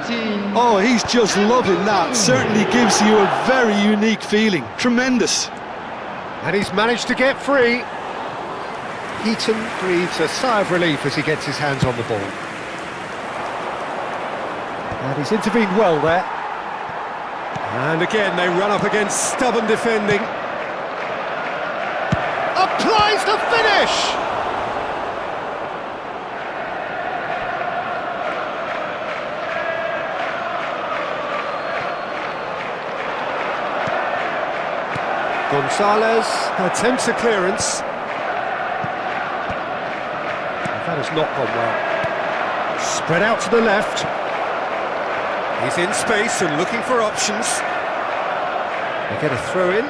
Oh, he's just loving that. Certainly gives you a very unique feeling. Tremendous. And he's managed to get free. Heaton breathes a sigh of relief as he gets his hands on the ball. And he's intervened well there. And again they run up against stubborn defending. Applies the finish! Gonzalez attempts a clearance. That has not gone well. Spread out to the left. He's in space and looking for options. They get a throw in.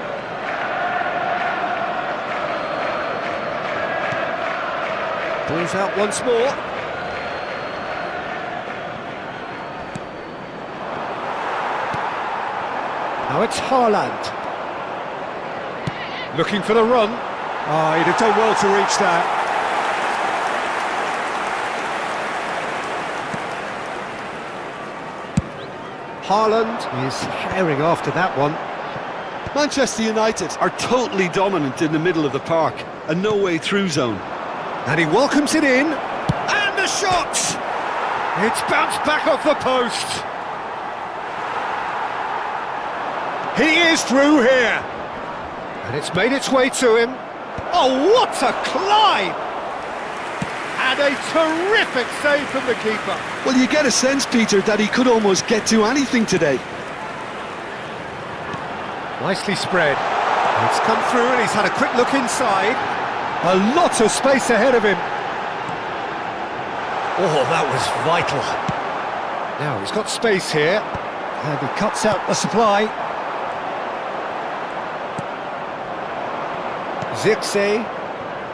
Ball's out once more. Now it's Haaland. Looking for the run. Oh, he'd have done well to reach that. Haaland is herring after that one. Manchester United are totally dominant in the middle of the park, a no-way-through zone. And he welcomes it in. And the shot! It's bounced back off the post. He is through here. And it's made its way to him. Oh, what a climb! And a terrific save from the keeper. Well, you get a sense, Peter, that he could almost get to anything today. Nicely spread. It's come through and he's had a quick look inside. A lot of space ahead of him. Oh, that was vital. Now he's got space here. And he cuts out the supply. Zirkzee,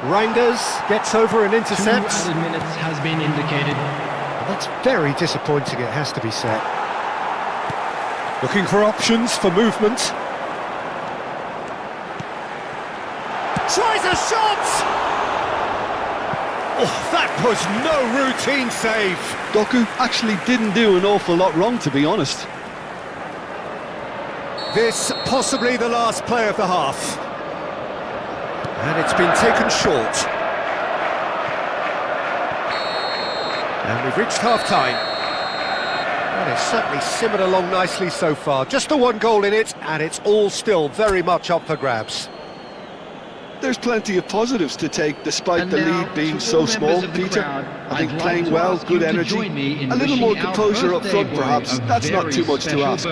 Reinders gets over and intercepts. 2 added minutes has been indicated. That's very disappointing, it has to be said. Looking for options for movement. Tries a shot! Oh, that was no routine save. Doku actually didn't do an awful lot wrong, to be honest. This possibly the last play of the half. And it's been taken short. And we've reached half-time. Well, it's certainly simmered along nicely so far. Just the one goal in it, and it's all still very much up for grabs. There's plenty of positives to take, despite the lead being so small, Peter. I think playing well, good energy, a little more composure up front perhaps. That's not too much to ask.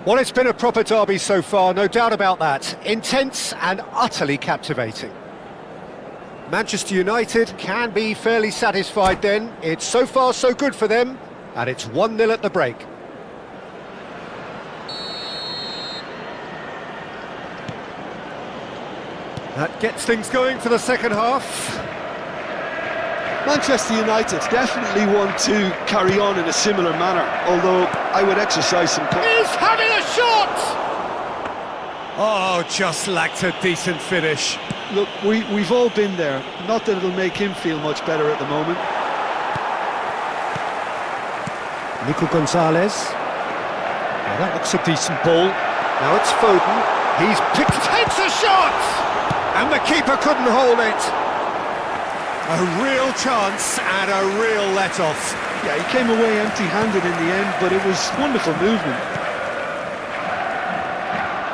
Well, it's been a proper derby so far, no doubt about that. Intense and utterly captivating. Manchester United can be fairly satisfied then. It's so far so good for them, and it's 1-0 at the break. That gets things going for the second half. Manchester United definitely want to carry on in a similar manner, although I would exercise some caution. He's having a shot! Oh, just lacked a decent finish. Look, we've all been there. Not that it'll make him feel much better at the moment. Nico Gonzalez. Now that looks a decent ball. Now it's Foden. He's picked... Takes a shot! And the keeper couldn't hold it. A real chance and a real let-off. Yeah, he came away empty-handed in the end, but it was wonderful movement.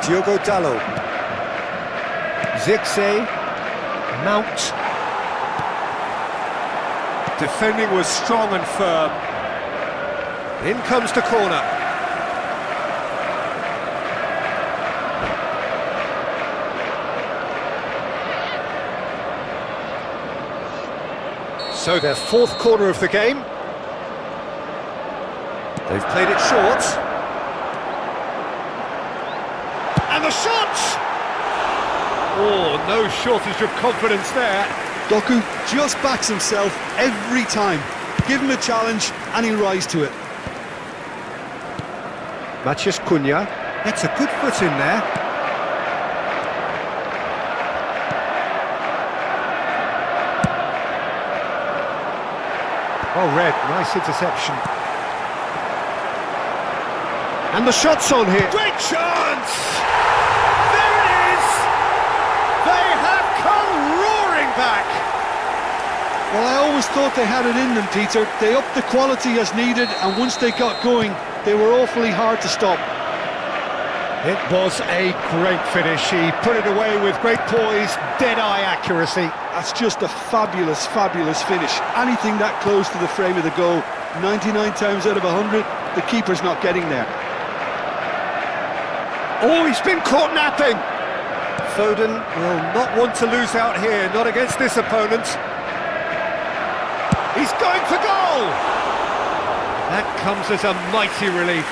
Diogo Dalot. Zirkzee. Mount. Defending was strong and firm. In comes the corner. So their fourth corner of the game. They've played it short. And the shot! Oh, no shortage of confidence there. Doku just backs himself every time. Give him a challenge and he'll rise to it. Matheus Cunha gets a good foot in there. Well read, nice interception. And the shot's on here. Great chance! There it is! They have come roaring back. Well, I always thought they had it in them, Peter. They upped the quality as needed, and once they got going, they were awfully hard to stop. It was a great finish. He put it away with great poise, dead-eye accuracy. That's just a fabulous, fabulous finish. Anything that close to the frame of the goal, 99 times out of 100, the keeper's not getting there. Oh, he's been caught napping. Foden will not want to lose out here, not against this opponent. He's going for goal! That comes as a mighty relief.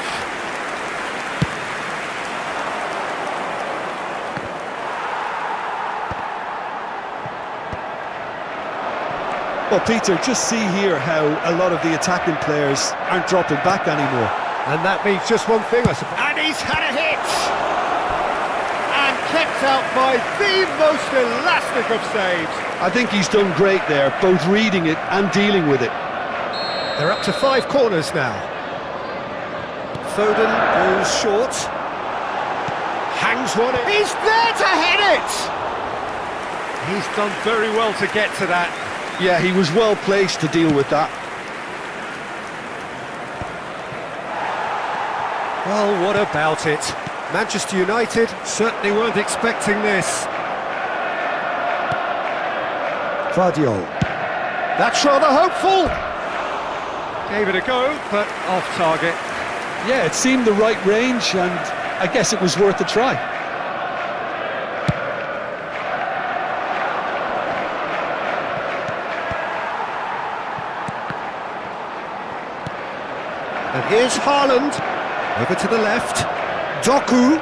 Well, Peter, just see here how a lot of the attacking players aren't dropping back anymore. And that means just one thing, I suppose. And he's had a hit! And kept out by the most elastic of saves. I think he's done great there, both reading it and dealing with it. They're up to 5 corners now. Foden goes short. Hangs one in. He's there to hit it! He's done very well to get to that. Yeah, he was well placed to deal with that. Well, what about it? Manchester United certainly weren't expecting this. Vardiol. That's rather hopeful. Gave it a go, but off target. Yeah, it seemed the right range, and I guess it was worth a try. And here's Haaland, over to the left, Doku,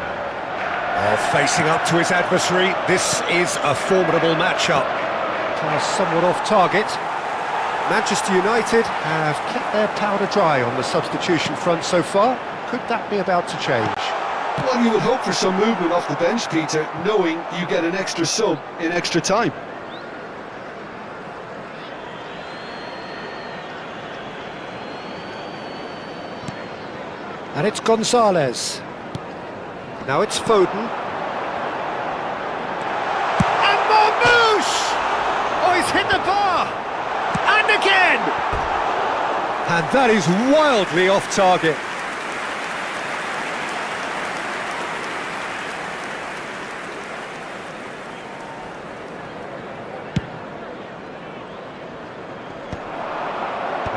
facing up to his adversary. This is a formidable matchup. Pass somewhat off target. Manchester United have kept their powder dry on the substitution front so far. Could that be about to change? Well, you would hope for some movement off the bench, Peter, knowing you get an extra sub in extra time. And it's Gonzalez. Now it's Foden. And Marmoush! Oh, he's hit the bar! And again! And that is wildly off target.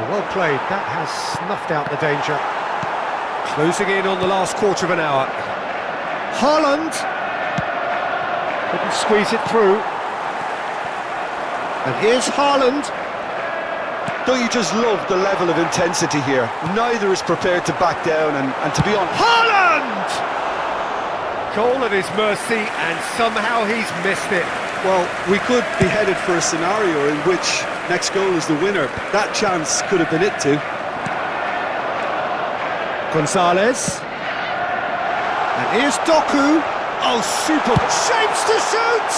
Well played, that has snuffed out the danger. Closing in on the last quarter of an hour. Haaland couldn't squeeze it through. And here's Haaland. Don't you just love the level of intensity here? Neither is prepared to back down, and to be honest... Haaland! Goal at his mercy, and somehow he's missed it. Well, we could be headed for a scenario in which next goal is the winner. That chance could have been it too. Gonzalez. And here's Doku. Oh, super. Shapes to shoot!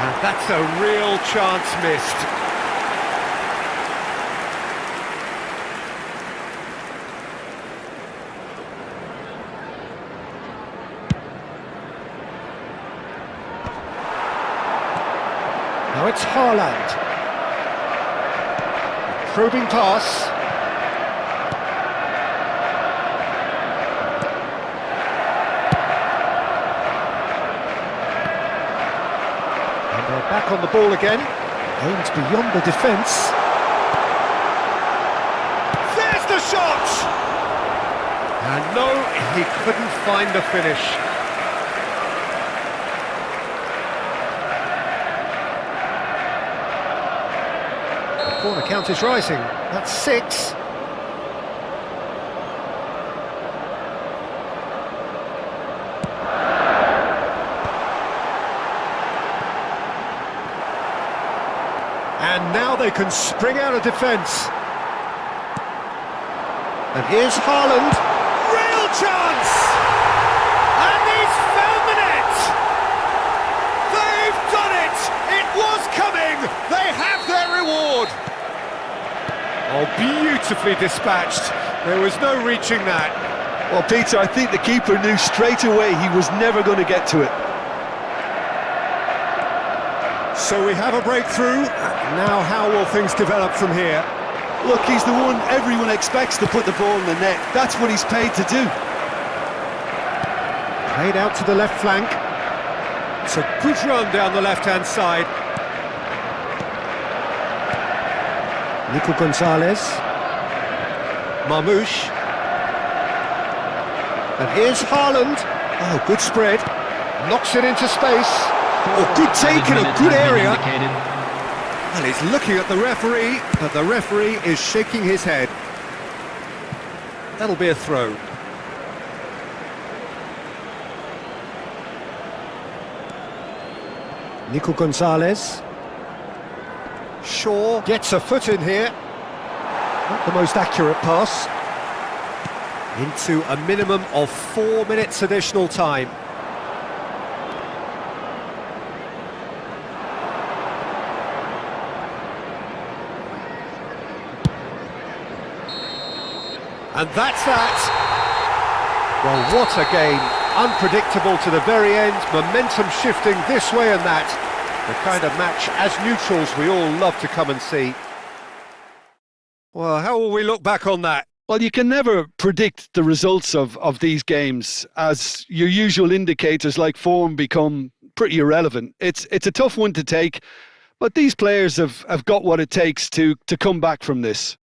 And that's a real chance missed. Now it's Haaland. Probing pass. Back on the ball again, aimed beyond the defence. There's the shot! And no, he couldn't find the finish. The corner count is rising, that's 6. And now they can spring out of defence. And here's Haaland. Real chance! And he's found the net! They've done it! It was coming! They have their reward! Oh, beautifully dispatched. There was no reaching that. Well, Peter, I think the keeper knew straight away he was never going to get to it. So we have a breakthrough. Now how will things develop from here? Look, he's the one everyone expects to put the ball in the net. That's what he's paid to do. Played out to the left flank. It's a good run down the left-hand side. Nico Gonzalez. Marmouche. And here's Haaland. Oh, good spread. Knocks it into space. Oh, good take in a good area. And he's looking at the referee, but the referee is shaking his head. That'll be a throw. Nico Gonzalez. Shaw gets a foot in here. Not the most accurate pass. Into a minimum of 4 minutes additional time. And that's that. Well, what a game. Unpredictable to the very end, momentum shifting this way and that. The kind of match, as neutrals, we all love to come and see. Well, how will we look back on that? Well, you can never predict the results of these games, as your usual indicators like form become pretty irrelevant. It's a tough one to take, but these players have got what it takes to come back from this.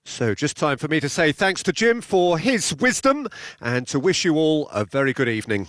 So just time for me to say thanks to Jim for his wisdom and to wish you all a very good evening.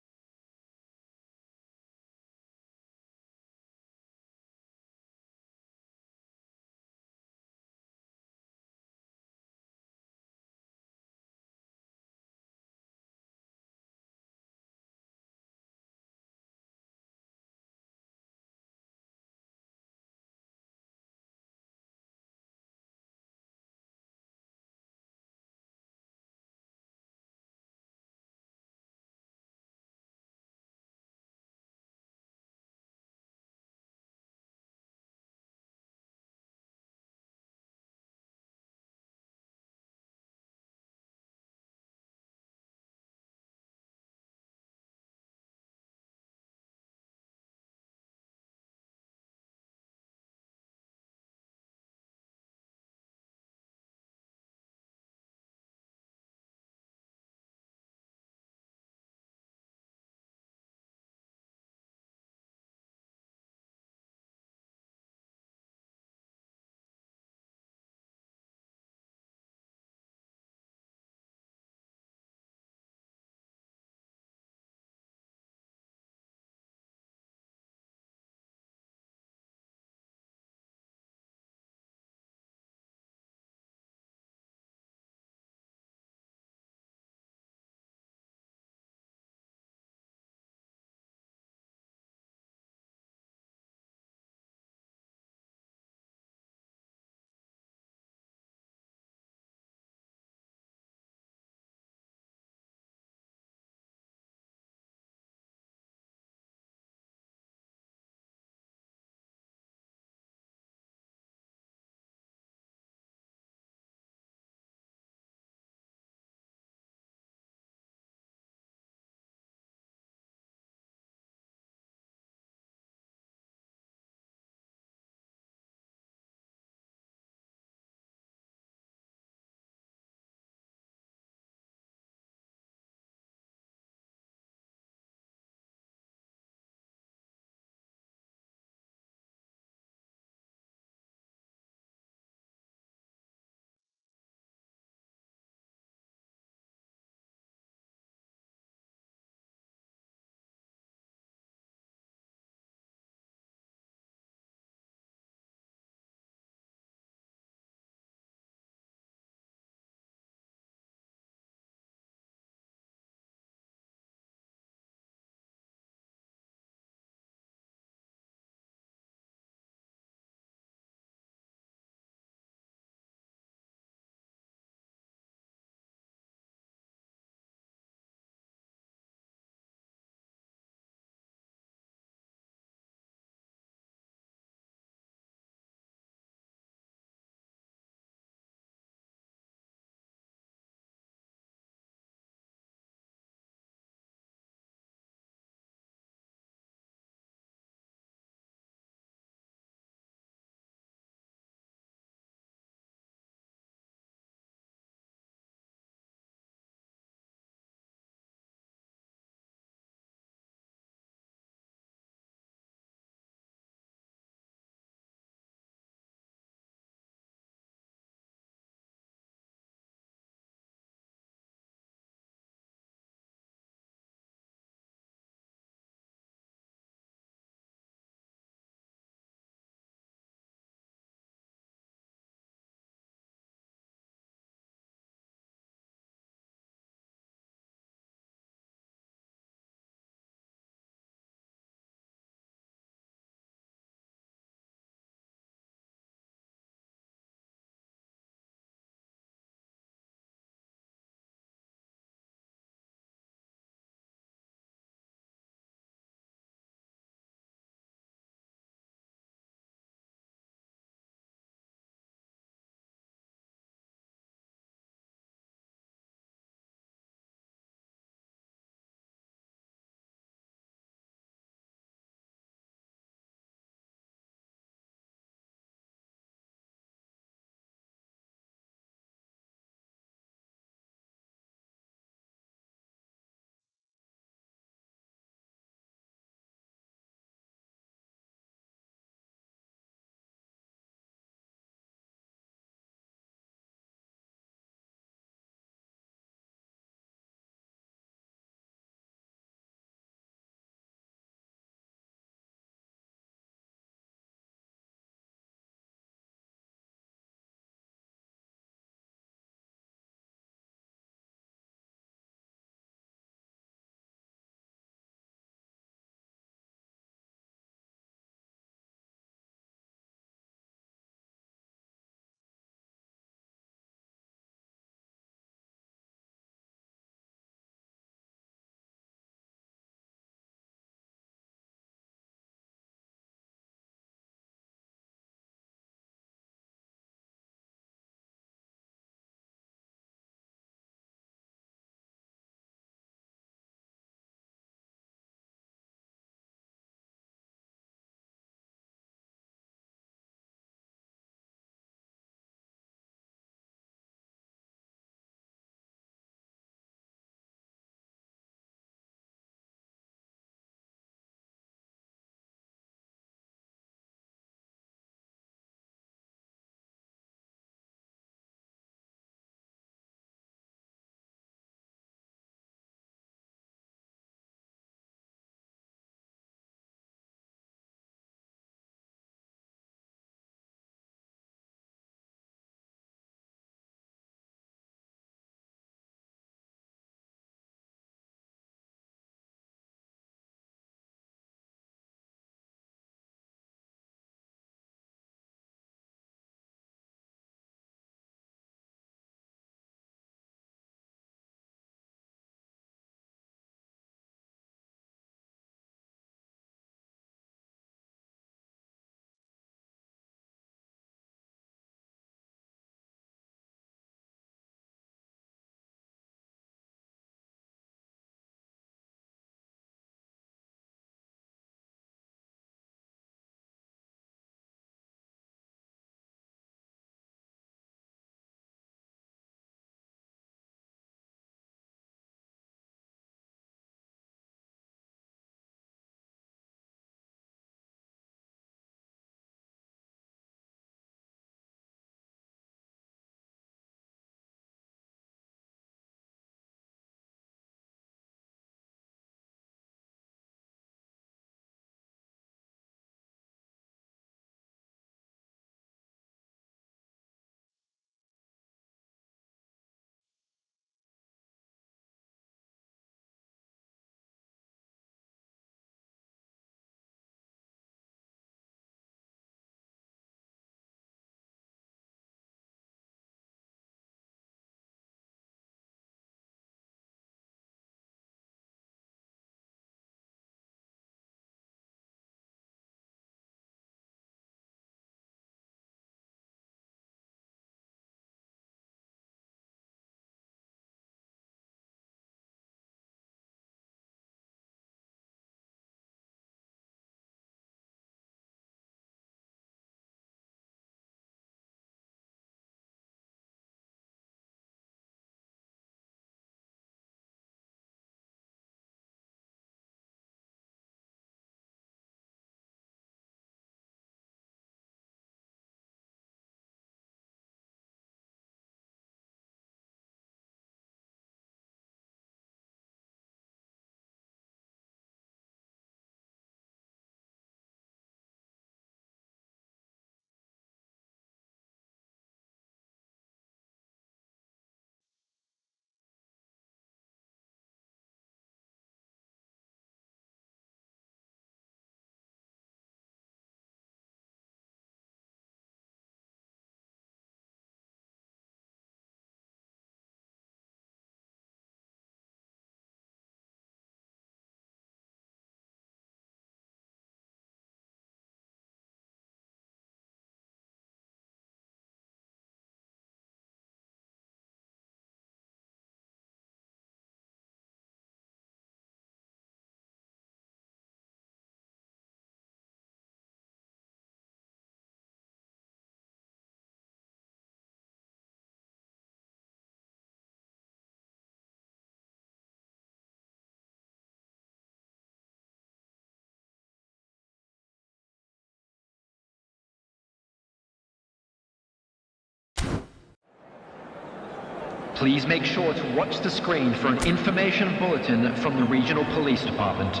Please make sure to watch the screen for an information bulletin from the Regional Police Department.